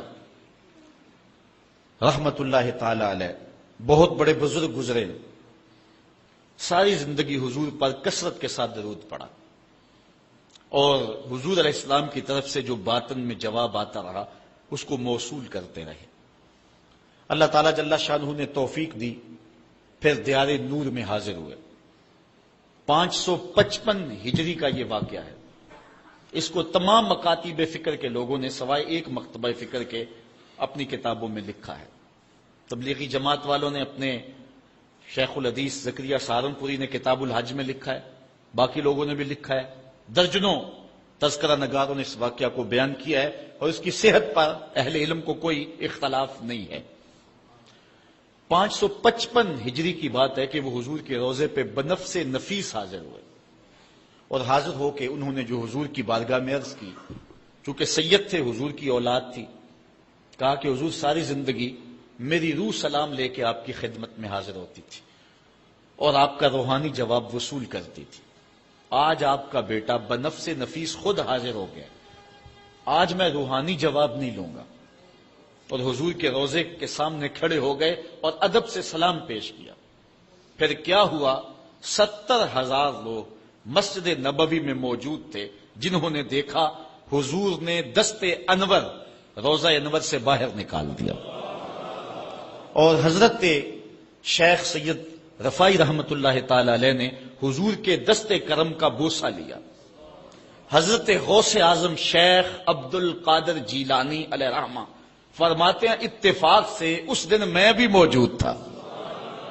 رحمت اللہ تعالی علیہ بہت بڑے بزرگ گزرے، ساری زندگی حضور پر کثرت کے ساتھ درود پڑا، اور حضور علیہ السلام کی طرف سے جو باطن میں جواب آتا رہا اس کو موصول کرتے رہے۔ اللہ تعالیٰ جل شانہ نے توفیق دی، پھر دیار نور میں حاضر ہوئے۔ 555 ہجری کا یہ واقعہ ہے۔ اس کو تمام مکاتب فکر کے لوگوں نے سوائے ایک مکتبہ فکر کے اپنی کتابوں میں لکھا ہے۔ تبلیغی جماعت والوں نے اپنے شیخ الحدیث زکریا سہارنپوری نے کتاب الحج میں لکھا ہے، باقی لوگوں نے بھی لکھا ہے، درجنوں تذکرہ نگاروں نے اس واقعہ کو بیان کیا ہے، اور اس کی صحت پر اہل علم کو کوئی اختلاف نہیں ہے۔ 555 ہجری کی بات ہے کہ وہ حضور کے روضے پہ بنفس نفیس حاضر ہوئے، اور حاضر ہو کے انہوں نے جو حضور کی بارگاہ میں عرض کی، چونکہ سید تھے، حضور کی اولاد تھی، کہا کہ حضور ساری زندگی میری روح سلام لے کے آپ کی خدمت میں حاضر ہوتی تھی اور آپ کا روحانی جواب وصول کرتی تھی، آج آپ کا بیٹا بنفس نفیس خود حاضر ہو گیا، آج میں روحانی جواب نہیں لوں گا، اور حضور کے روضے کے سامنے کھڑے ہو گئے اور ادب سے سلام پیش کیا۔ پھر کیا ہوا، 70,000 لوگ مسجد نبوی میں موجود تھے جنہوں نے دیکھا حضور نے دست انور روضہ انور سے باہر نکال دیا، اور حضرت شیخ سید رفاعی رحمت اللہ تعالی علیہ نے حضور کے دست کرم کا بوسہ لیا۔ حضرت غوث اعظم شیخ عبد القادر جیلانی علیہ رحمہ فرماتے ہیں اتفاق سے اس دن میں بھی موجود تھا،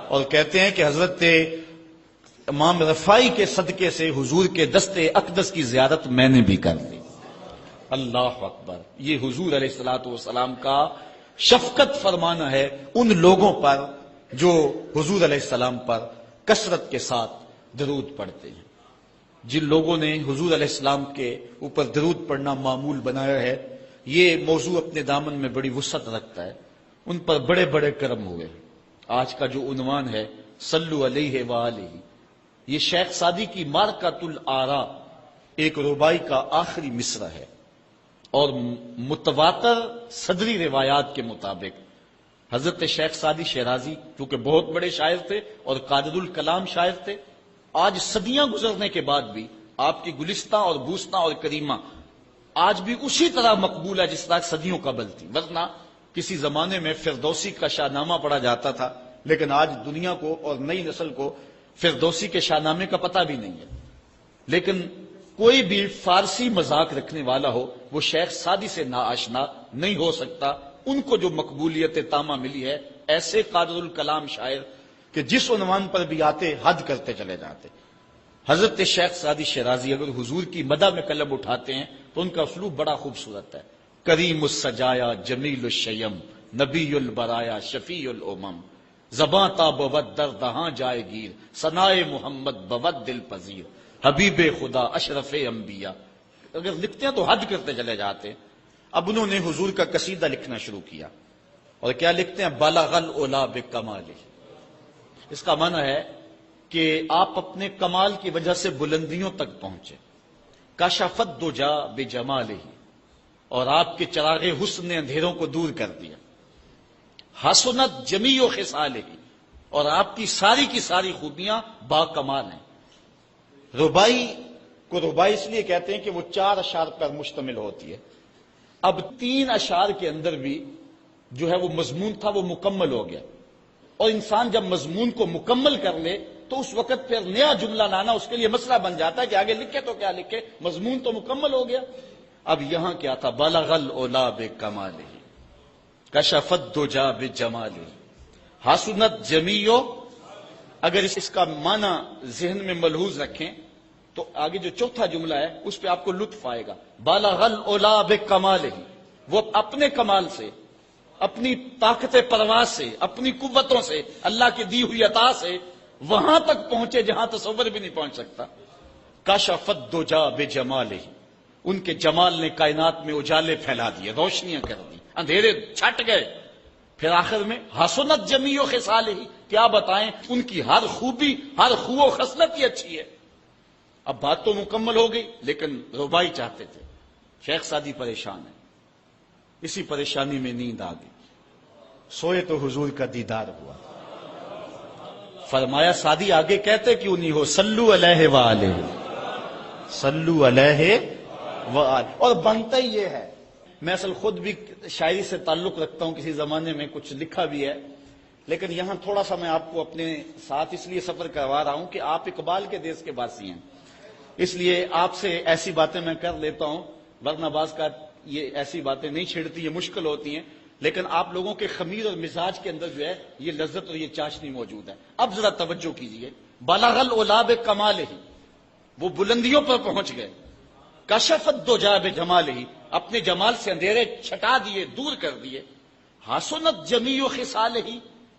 اور کہتے ہیں کہ حضرت امام رفاعی کے صدقے سے حضور کے دست اقدس کی زیارت میں نے بھی کر لی۔ اللہ اکبر! یہ حضور علیہ الصلوۃ والسلام کا شفقت فرمانا ہے ان لوگوں پر جو حضور علیہ السلام پر کثرت کے ساتھ درود پڑھتے ہیں۔ جن لوگوں نے حضور علیہ السلام کے اوپر درود پڑھنا معمول بنایا ہے، یہ موضوع اپنے دامن میں بڑی وسعت رکھتا ہے، ان پر بڑے بڑے کرم ہوئے۔ آج کا جو عنوان ہے صلو علیہ وآلہ، یہ شیخ سعدی کی مارکۃ الآراء ایک ربائی کا آخری مصرع ہے، اور متواتر صدری روایات کے مطابق حضرت شیخ سعدی شیرازی چونکہ بہت بڑے شاعر تھے اور قادر الکلام شاعر تھے، آج صدیاں گزرنے کے بعد بھی آپ کی گلستہ اور بوستہ اور کریمہ آج بھی اسی طرح مقبول ہے جس طرح صدیوں قبل تھی۔ ورنہ کسی زمانے میں فردوسی کا شاہ نامہ پڑھا جاتا تھا، لیکن آج دنیا کو اور نئی نسل کو فردوسی کے شاہ نامے کا پتہ بھی نہیں ہے۔ لیکن کوئی بھی فارسی مذاق رکھنے والا ہو وہ شیخ سعدی سے ناآشنا نہیں ہو سکتا۔ ان کو جو مقبولیت تامہ ملی ہے، ایسے قادر الکلام شاعر کہ جس عنوان پر بھی آتے حد کرتے چلے جاتے۔ حضرت شیخ سعدی شیرازی اگر حضور کی مدح میں قلم اٹھاتے ہیں تو ان کا اسلوب بڑا خوبصورت ہے۔ کریم السجایا جمیل الشیم نبی البرایا شفیع الامم، زباں تا بود در دہاں جائے گیر ثنائے محمد بود دل پذیر، حبیب خدا اشرف انبیاء۔ اگر لکھتے ہیں تو حد کرتے چلے جاتے۔ اب انہوں نے حضور کا قصیدہ لکھنا شروع کیا، اور کیا لکھتے ہیں؟ بلغ العلا بکمالہ۔ اس کا معنی ہے کہ آپ اپنے کمال کی وجہ سے بلندیوں تک پہنچے۔ کشف الدجی بجمالہ، اور آپ کے چراغ حسن نے اندھیروں کو دور کر دیا۔ حسنت جمیع خصالہ، اور آپ کی ساری خوبیاں با کمال ہیں۔ ربائی کو ربائی اس لیے کہتے ہیں کہ وہ 4 اشعار پر مشتمل ہوتی ہے۔ اب 3 اشعار کے اندر بھی جو ہے وہ مضمون تھا وہ مکمل ہو گیا، اور انسان جب مضمون کو مکمل کر لے تو اس وقت پھر نیا جملہ لانا اس کے لیے مسئلہ بن جاتا ہے کہ آگے لکھے تو کیا لکھے، مضمون تو مکمل ہو گیا۔ اب یہاں کیا تھا؟ بلغ العلا بکمالہ کشف الدجی بجمالہ حسنت جمیع۔ اگر اس کا معنی ذہن میں ملحوظ رکھیں تو آگے جو چوتھا جملہ ہے اس پہ آپ کو لطف آئے گا۔ بلغ العلا بکمالہ، وہ اپنے کمال سے، اپنی طاقت پرواز سے، اپنی قوتوں سے، اللہ کی دی ہوئی عطا سے وہاں تک پہنچے جہاں تصور بھی نہیں پہنچ سکتا۔ کشف الدجی بجمالہ، ان کے جمال نے کائنات میں اجالے پھیلا دیے، روشنیاں کر دی، اندھیرے چھٹ گئے۔ پھر آخر میں حسنت جمیع خصالہ، کیا بتائیں، ان کی ہر خوبی، ہر خو و خصلت ہی اچھی ہے۔ اب بات تو مکمل ہو گئی، لیکن ربائی چاہتے تھے۔ شیخ سعدی پریشان ہے، اسی پریشانی میں نیند آ گئی، سوئے تو حضور کا دیدار ہوا۔ فرمایا سعدی آگے کہتے کیوں نہیں ہو؟ صلو علیہ وآلہ، صلو علیہ وآلہ۔ اور بنتا ہی یہ ہے، میں اصل خود بھی شاعری سے تعلق رکھتا ہوں، کسی زمانے میں کچھ لکھا بھی ہے، لیکن یہاں تھوڑا سا میں آپ کو اپنے ساتھ اس لیے سفر کروا رہا ہوں کہ آپ اقبال کے دیس کے باسی ہیں، اس لیے آپ سے ایسی باتیں میں کر لیتا ہوں، ورنہ بعض کا یہ ایسی باتیں نہیں چھیڑتی، یہ مشکل ہوتی ہیں، لیکن آپ لوگوں کے خمیر اور مزاج کے اندر جو ہے یہ لذت اور یہ چاشنی موجود ہے۔ اب ذرا توجہ کیجئے، بلغ العلا بکمالہ، وہ بلندیوں پر پہنچ گئے۔ کشف الدجی بجمالہ، اپنے جمال سے اندھیرے چھٹا دیے، دور کر دیے۔ حسنت جمیع خصالہ،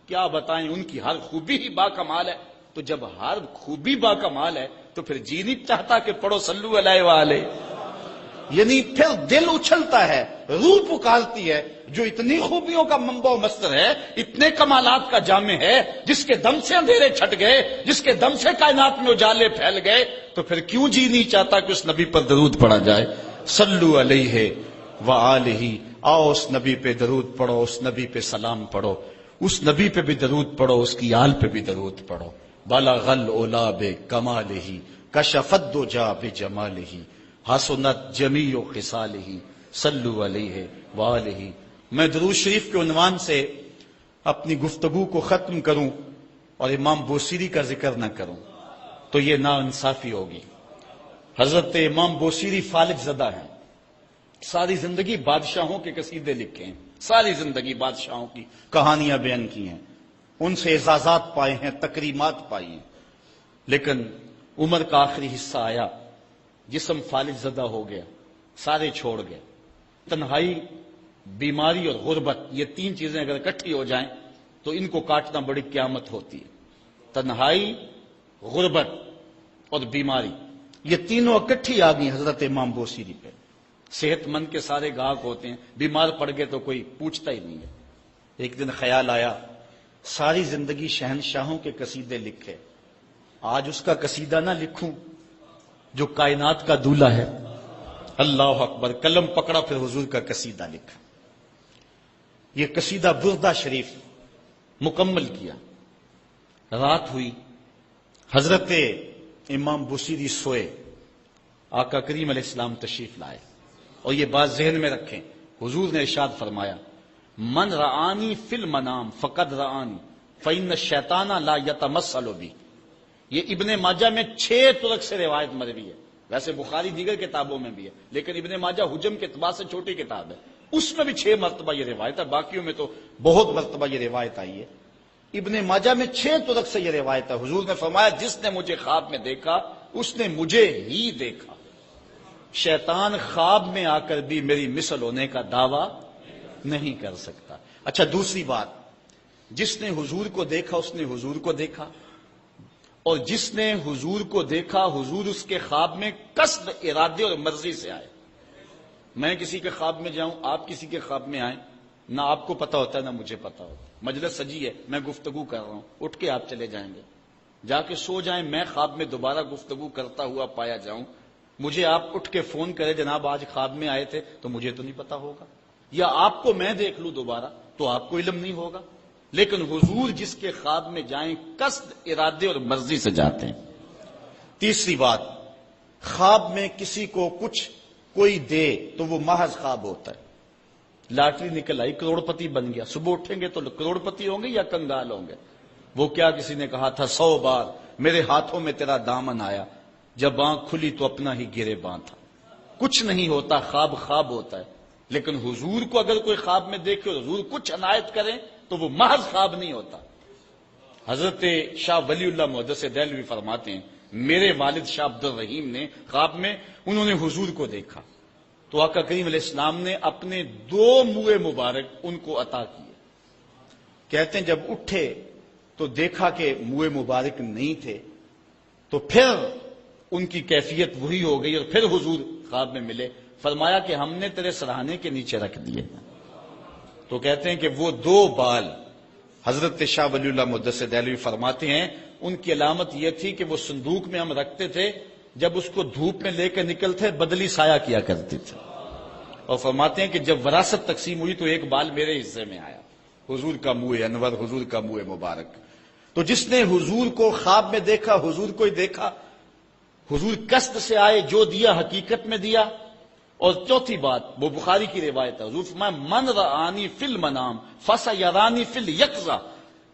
کیا بتائیں، ان کی ہر خوبی ہی با کمال ہے۔ تو جب ہر خوبی با کمال ہے تو پھر جی نہیں چاہتا کہ پڑھو صلو علیہ وآلہ، یعنی پھر دل اچھلتا ہے، روح پکارتی ہے، جو اتنی خوبیوں کا منبع و مصدر ہے، اتنے کمالات کا جامع ہے، جس کے دم سے اندھیرے چھٹ گئے، جس کے دم سے کائنات میں اجالے پھیل گئے، تو پھر کیوں جی نہیں چاہتا کہ اس نبی پر درود پڑھا جائے؟ صلو علیہ وآلہ، آؤ اس نبی پہ درود پڑھو، اس نبی پہ سلام پڑھو، اس نبی پہ بھی درود پڑھو، اس کی آل پہ بھی درود پڑھو۔ بلغ العلا بکمالہ کشف الدجی بجمالہ حسنت جمیع خصالہ صلوا علیہ وآلہ۔ میں درود شریف کے عنوان سے اپنی گفتگو کو ختم کروں اور امام بوصیری کا ذکر نہ کروں تو یہ ناانصافی ہوگی۔ حضرت امام بوصیری فالج زدہ ہیں، ساری زندگی بادشاہوں کے قصیدے لکھے ہیں، ساری زندگی بادشاہوں کی کہانیاں بیان کی ہیں، ان سے اعزازات پائے ہیں، تکریمات پائی ہیں، لیکن عمر کا آخری حصہ آیا، جسم فالج زدہ ہو گیا، سارے چھوڑ گئے۔ تنہائی، بیماری اور غربت، یہ تین چیزیں اگر اکٹھی ہو جائیں تو ان کو کاٹنا بڑی قیامت ہوتی ہے۔ تنہائی، غربت اور بیماری، یہ تینوں اکٹھی آ گئی حضرت امام بوصیری پہ۔ صحت مند کے سارے گاہک ہوتے ہیں، بیمار پڑ گئے تو کوئی پوچھتا ہی نہیں ہے۔ ایک دن خیال آیا، ساری زندگی شہنشاہوں کے قصیدے لکھے، آج اس کا قصیدہ نہ لکھوں جو کائنات کا دولہ ہے۔ اللہ اکبر، قلم پکڑا، پھر حضور کا قصیدہ لکھا۔ یہ قصیدہ بردہ شریف مکمل کیا۔ رات ہوئی، حضرت امام بوصیری سوئے، آقا کریم علیہ السلام تشریف لائے، اور یہ بات ذہن میں رکھیں، حضور نے ارشاد فرمایا من رآنی فی المنام فقد رآنی فإن الشیطان لا یتمثل بی۔ یہ ابن ماجہ میں 6 طرق سے روایت مروی ہے، ویسے بخاری دیگر کتابوں میں بھی ہے، لیکن ابن ماجہ حجم کے اعتبار سے چھوٹی کتاب ہے، اس میں بھی 6 مرتبہ یہ روایت ہے، باقیوں میں تو بہت مرتبہ یہ روایت آئی ہے۔ ابن ماجہ میں 6 طرق سے یہ روایت ہے۔ حضور نے فرمایا جس نے مجھے خواب میں دیکھا اس نے مجھے ہی دیکھا، شیطان خواب میں آ کر بھی میری مثل ہونے کا دعویٰ نہیں کر سکتا۔ اچھا، دوسری بات، جس نے حضور کو دیکھا اس نے حضور کو دیکھا، اور جس نے حضور کو دیکھا حضور اس کے خواب میں قصد، ارادے اور مرضی سے آئے۔ میں کسی کے خواب میں جاؤں، آپ کسی کے خواب میں آئیں، نہ آپ کو پتا ہوتا ہے نہ مجھے پتا ہوتا، مجلس سجی ہے، میں گفتگو کر رہا ہوں، اٹھ کے آپ چلے جائیں گے، جا کے سو جائیں، میں خواب میں دوبارہ گفتگو کرتا ہوا پایا جاؤں، مجھے آپ اٹھ کے فون کرے جناب آج خواب میں آئے تھے، تو مجھے تو نہیں پتا ہوگا، یا آپ کو میں دیکھ لوں دوبارہ تو آپ کو علم نہیں ہوگا، لیکن حضور جس کے خواب میں جائیں قصد، ارادے اور مرضی سے جاتے ہیں۔ تیسری بات، خواب میں کسی کو کچھ کوئی دے تو وہ محض خواب ہوتا ہے۔ لاٹری نکل آئی، کروڑ پتی بن گیا، صبح اٹھیں گے تو کروڑ پتی ہوں گے یا کنگال ہوں گے؟ وہ کیا کسی نے کہا تھا 100 بار میرے ہاتھوں میں تیرا دامن آیا، جب آنکھ کھلی تو اپنا ہی گریباں تھا۔ کچھ نہیں ہوتا، خواب خواب ہوتا ہے، لیکن حضور کو اگر کوئی خواب میں دیکھے اور حضور کچھ عنایت کریں تو وہ محض خواب نہیں ہوتا۔ حضرت شاہ ولی اللہ محدث دہلوی فرماتے ہیں میرے والد شاہ عبد الرحیم نے خواب میں انہوں نے حضور کو دیکھا تو آقا کریم علیہ السلام نے اپنے 2 منہ مبارک ان کو عطا کیے۔ کہتے ہیں جب اٹھے تو دیکھا کہ منہ مبارک نہیں تھے، تو پھر ان کی کیفیت وہی ہو گئی اور پھر حضور خواب میں ملے، فرمایا کہ ہم نے تیرے سرہانے کے نیچے رکھ دیے۔ تو کہتے ہیں کہ وہ 2 بال حضرت شاہ ولی اللہ محدث دہلوی فرماتے ہیں ان کی علامت یہ تھی کہ وہ صندوق میں ہم رکھتے تھے، جب اس کو دھوپ میں لے کے نکلتے بدلی سایہ کیا کرتے تھے، اور فرماتے ہیں کہ جب وراثت تقسیم ہوئی تو 1 بال میرے حصے میں آیا، حضور کا منہ انور، حضور کا منہ مبارک۔ تو جس نے حضور کو خواب میں دیکھا حضور کو ہی دیکھا، حضور قصد سے آئے، جو دیا حقیقت میں دیا۔ اور چوتھی بات، وہ بخاری کی روایت ہے، حضور فرمایا من رآنی فی المنام فسیرانی فی الیقظہ،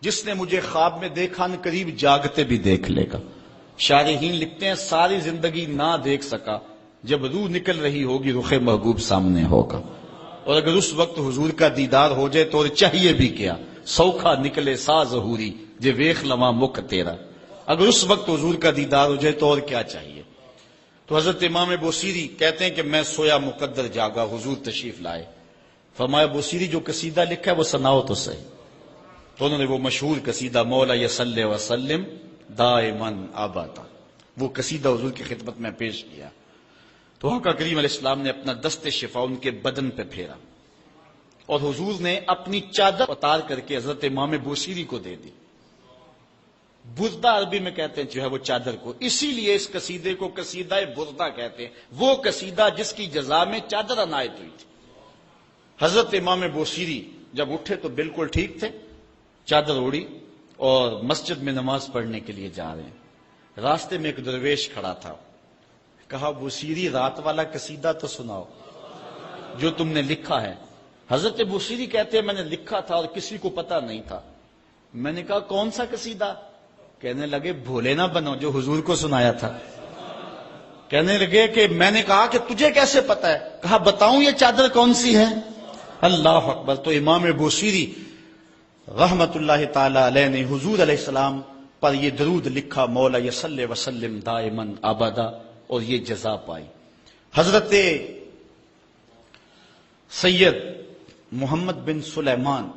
جس نے مجھے خواب میں دیکھا ان قریب جاگتے بھی دیکھ لے گا۔ شارحین لکھتے ہیں ساری زندگی نہ دیکھ سکا، جب روح نکل رہی ہوگی رخ محبوب سامنے ہوگا، اور اگر اس وقت حضور کا دیدار ہو جائے تو چاہیے بھی کیا، سوکھا نکلے سا ظہوری جے ویخ لواں مکھ تیرا، اگر اس وقت حضور کا دیدار ہو جائے تو اور کیا چاہیے۔ تو حضرت امام بوصیری کہتے ہیں کہ میں سویا مقدر جاگا، حضور تشریف لائے، فرمایا بوصیری جو قصیدہ لکھا ہے وہ سناؤ تو صحیح۔ تو انہوں نے وہ مشہور قصیدہ مولا یصلی وسلم دائما ابدا، وہ قصیدہ حضور کی خدمت میں پیش کیا۔ تو آقا کریم علیہ السلام نے اپنا دست شفا ان کے بدن پہ پھیرا، اور حضور نے اپنی چادر اتار کر کے حضرت امام بوصیری کو دے دی۔ بردہ عربی میں کہتے ہیں جو ہے وہ چادر کو، اسی لیے اس قصیدے کو قصیدہ بردہ کہتے ہیں، وہ قصیدہ جس کی جزا میں چادر عنایت ہوئی تھی۔ حضرت امام بوصیری جب اٹھے تو بالکل ٹھیک تھے، چادر اوڑی اور مسجد میں نماز پڑھنے کے لیے جا رہے ہیں۔ راستے میں ایک درویش کھڑا تھا، کہا بوصیری رات والا قصیدہ تو سناؤ جو تم نے لکھا ہے۔ حضرت بوصیری کہتے ہیں میں نے لکھا تھا اور کسی کو پتا نہیں تھا۔ میں نے کہا کون سا قصیدہ؟ کہنے لگے بھولے نہ بنو جو حضور کو سنایا تھا۔ کہنے لگے کہ میں نے کہا کہ تجھے کیسے پتا ہے؟ کہا بتاؤں یہ چادر کون سی ہے؟ اللہ اکبر! تو امام بوصیری رحمت اللہ تعالی علیہ نے حضور علیہ السلام پر یہ درود لکھا، مولا یصلی وسلم دائماً ابدا، اور یہ جزا پائی۔ حضرت سید محمد بن سلیمان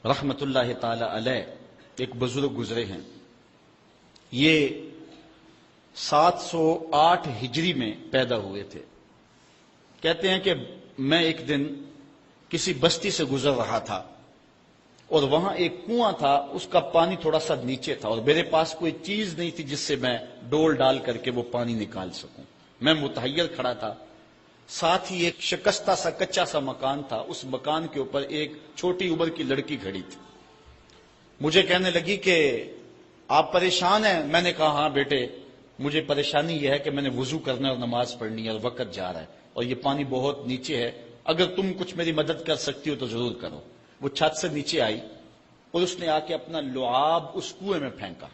رحمت اللہ تعالی علیہ ایک بزرگ گزرے ہیں، یہ 708 ہجری میں پیدا ہوئے تھے۔ کہتے ہیں کہ میں ایک دن کسی بستی سے گزر رہا تھا اور وہاں ایک کنواں تھا، اس کا پانی تھوڑا سا نیچے تھا اور میرے پاس کوئی چیز نہیں تھی جس سے میں ڈول ڈال کر کے وہ پانی نکال سکوں۔ میں متحیر کھڑا تھا، ساتھ ہی ایک شکستہ سا کچا سا مکان تھا، اس مکان کے اوپر ایک چھوٹی عمر کی لڑکی کھڑی تھی۔ مجھے کہنے لگی کہ آپ پریشان ہیں؟ میں نے کہا ہاں بیٹے، مجھے پریشانی یہ ہے کہ میں نے وضو کرنا ہے اور نماز پڑھنی ہے اور وقت جا رہا ہے اور یہ پانی بہت نیچے ہے، اگر تم کچھ میری مدد کر سکتی ہو تو ضرور کرو۔ وہ چھت سے نیچے آئی اور اس نے آ کے اپنا لعاب اس کنویں میں پھینکا۔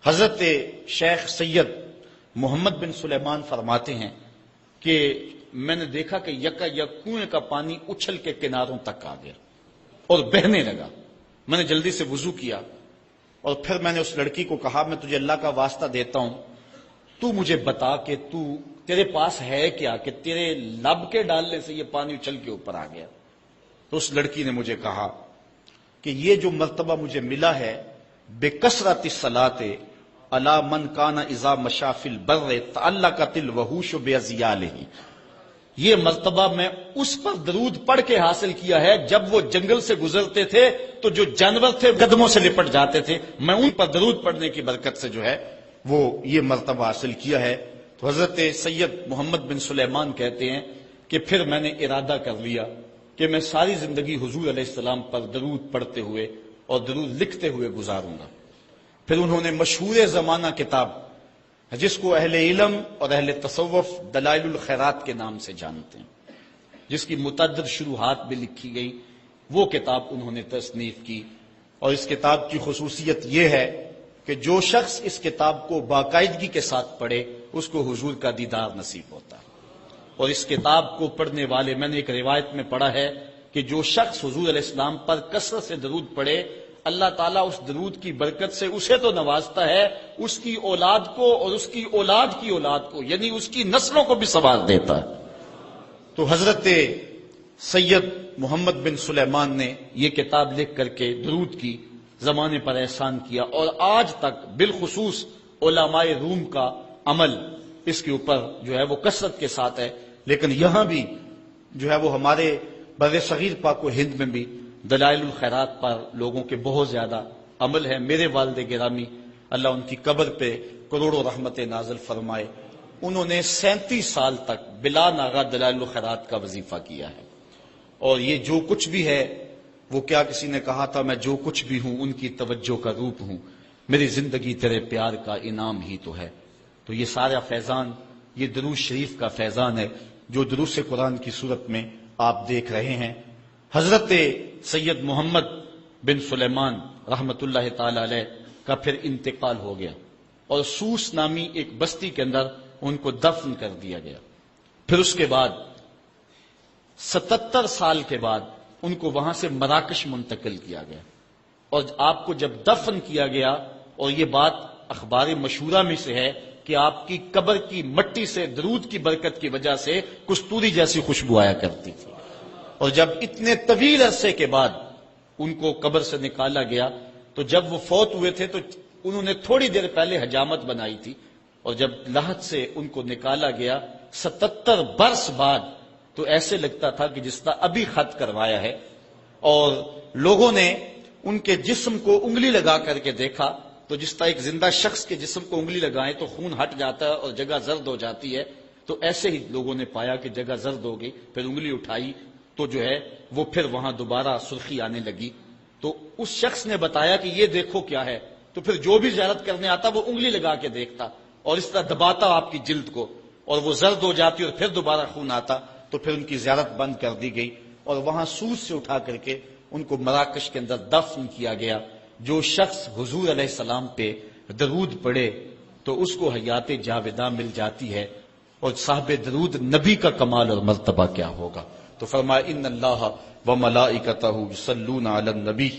حضرت شیخ سید محمد بن سلیمان فرماتے ہیں کہ میں نے دیکھا کہ یکا یک کنویں کا پانی اچھل کے کناروں تک آ گیا اور بہنے لگا۔ میں نے جلدی سے وضو کیا اور پھر میں نے اس لڑکی کو کہا میں تجھے اللہ کا واسطہ دیتا ہوں، تو مجھے بتا کہ تیرے پاس ہے کیا کہ تیرے لب کے ڈالنے سے یہ پانی اچھل کے اوپر آ گیا؟ تو اس لڑکی نے مجھے کہا کہ یہ جو مرتبہ مجھے ملا ہے بکثرت الصلاۃ علی من کان اذا مشى فی البر تعلقت الوحوش باذیالہ، یہ مرتبہ میں اس پر درود پڑھ کے حاصل کیا ہے جب وہ جنگل سے گزرتے تھے تو جو جانور تھے قدموں سے لپٹ جاتے تھے، میں ان پر درود پڑھنے کی برکت سے جو ہے وہ یہ مرتبہ حاصل کیا ہے۔ تو حضرت سید محمد بن سلیمان کہتے ہیں کہ پھر میں نے ارادہ کر لیا کہ میں ساری زندگی حضور علیہ السلام پر درود پڑھتے ہوئے اور درود لکھتے ہوئے گزاروں گا۔ پھر انہوں نے مشہور زمانہ کتاب جس کو اہل علم اور اہل تصوف دلائل الخیرات کے نام سے جانتے ہیں، جس کی متعدد شروحات بھی لکھی گئی، وہ کتاب انہوں نے تصنیف کی۔ اور اس کتاب کی خصوصیت یہ ہے کہ جو شخص اس کتاب کو باقاعدگی کے ساتھ پڑھے اس کو حضور کا دیدار نصیب ہوتا ہے۔ اور اس کتاب کو پڑھنے والے، میں نے ایک روایت میں پڑھا ہے کہ جو شخص حضور علیہ السلام پر کثرت سے درود پڑھے، اللہ تعالیٰ اس درود کی برکت سے اسے تو نوازتا ہے، اس کی اولاد کو اور اس کی اولاد کی اولاد کو، یعنی اس کی نسلوں کو بھی ثواب دیتا ہے۔ تو حضرت سید محمد بن سلیمان نے یہ کتاب لکھ کر کے درود کی زمانے پر احسان کیا، اور آج تک بالخصوص علماء روم کا عمل اس کے اوپر جو ہے وہ کثرت کے ساتھ ہے۔ لیکن یہاں بھی جو ہے وہ ہمارے بر صغیر پاک و ہند میں بھی دلائل الخیرات پر لوگوں کے بہت زیادہ عمل ہے۔ میرے والد گرامی اللہ ان کی قبر پہ کروڑوں رحمت نازل فرمائے، انہوں نے 37 سال تک بلا ناغہ دلائل الخیرات کا وظیفہ کیا ہے، اور یہ جو کچھ بھی ہے وہ کیا کسی نے کہا تھا میں جو کچھ بھی ہوں ان کی توجہ کا روپ ہوں، میری زندگی تیرے پیار کا انعام ہی تو ہے۔ تو یہ سارا فیضان یہ درود شریف کا فیضان ہے جو دروس قرآن کی صورت میں آپ دیکھ رہے ہیں۔ حضرت سید محمد بن سلیمان رحمت اللہ تعالی علیہ کا پھر انتقال ہو گیا اور سوس نامی ایک بستی کے اندر ان کو دفن کر دیا گیا۔ پھر اس کے بعد 77 سال کے بعد ان کو وہاں سے مراکش منتقل کیا گیا، اور آپ کو جب دفن کیا گیا، اور یہ بات اخبار مشہورہ میں سے ہے کہ آپ کی قبر کی مٹی سے درود کی برکت کی وجہ سے کستوری جیسی خوشبو آیا کرتی تھی، اور جب اتنے طویل عرصے کے بعد ان کو قبر سے نکالا گیا تو جب وہ فوت ہوئے تھے تو انہوں نے تھوڑی دیر پہلے حجامت بنائی تھی، اور جب لحد سے ان کو نکالا گیا 77 برس بعد تو ایسے لگتا تھا کہ جس طرح ابھی خط کروایا ہے، اور لوگوں نے ان کے جسم کو انگلی لگا کر کے دیکھا تو جس طرح ایک زندہ شخص کے جسم کو انگلی لگائیں تو خون ہٹ جاتا ہے اور جگہ زرد ہو جاتی ہے، تو تو ایسے ہی لوگوں نے پایا کہ جگہ زرد ہو گئی، پھر انگلی اٹھائی تو جو ہے وہ پھر وہاں دوبارہ سرخی آنے لگی. تو اس شخص نے بتایا کہ یہ دیکھو کیا ہے. تو پھر جو بھی زیارت کرنے آتا وہ انگلی لگا کے دیکھتا اور اس طرح دباتا آپ کی جلد کو، اور وہ زرد ہو جاتی اور پھر دوبارہ خون آتا. تو پھر ان کی زیارت بند کر دی گئی اور وہاں سوس سے اٹھا کر کے ان کو مراکش کے اندر دفن کیا گیا. جو شخص حضور علیہ السلام پہ درود پڑھے تو اس کو حیات جاوداں مل جاتی ہے، اور صاحب درود نبی کا کمال اور مرتبہ کیا ہوگا. تو فرمایا ان اللہ وملائکتہ یصلون علی النبی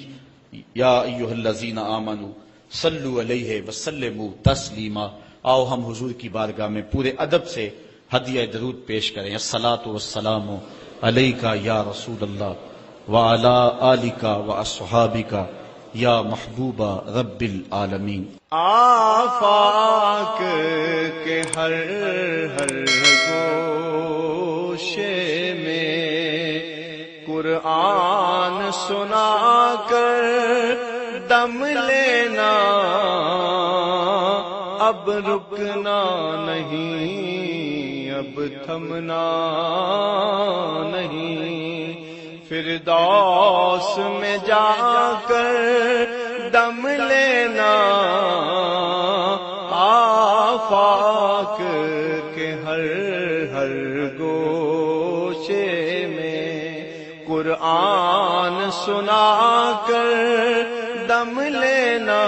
یا ایھا الذین آمنوا صلوا علیہ وسلموا تسلیما. آؤ ہم حضور کی بارگاہ میں پورے ادب سے ہدیہ درود پیش کریں. الصلاۃ والسلام علیک یا رسول اللہ وعلی آلک واصحابک یا محبوب رب العالمین. آفاق کے ہر ہر گوشے میں قرآن سنا کر دم لینا، اب رکنا نہیں، اب تھمنا نہیں. فردوس میں جا کر دم لینا، آفاق کے ہر ہر گوشے میں قرآن سنا کر دم لینا،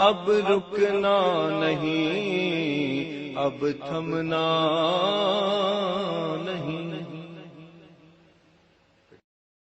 اب رکنا نہیں، اب تھمنا نہیں.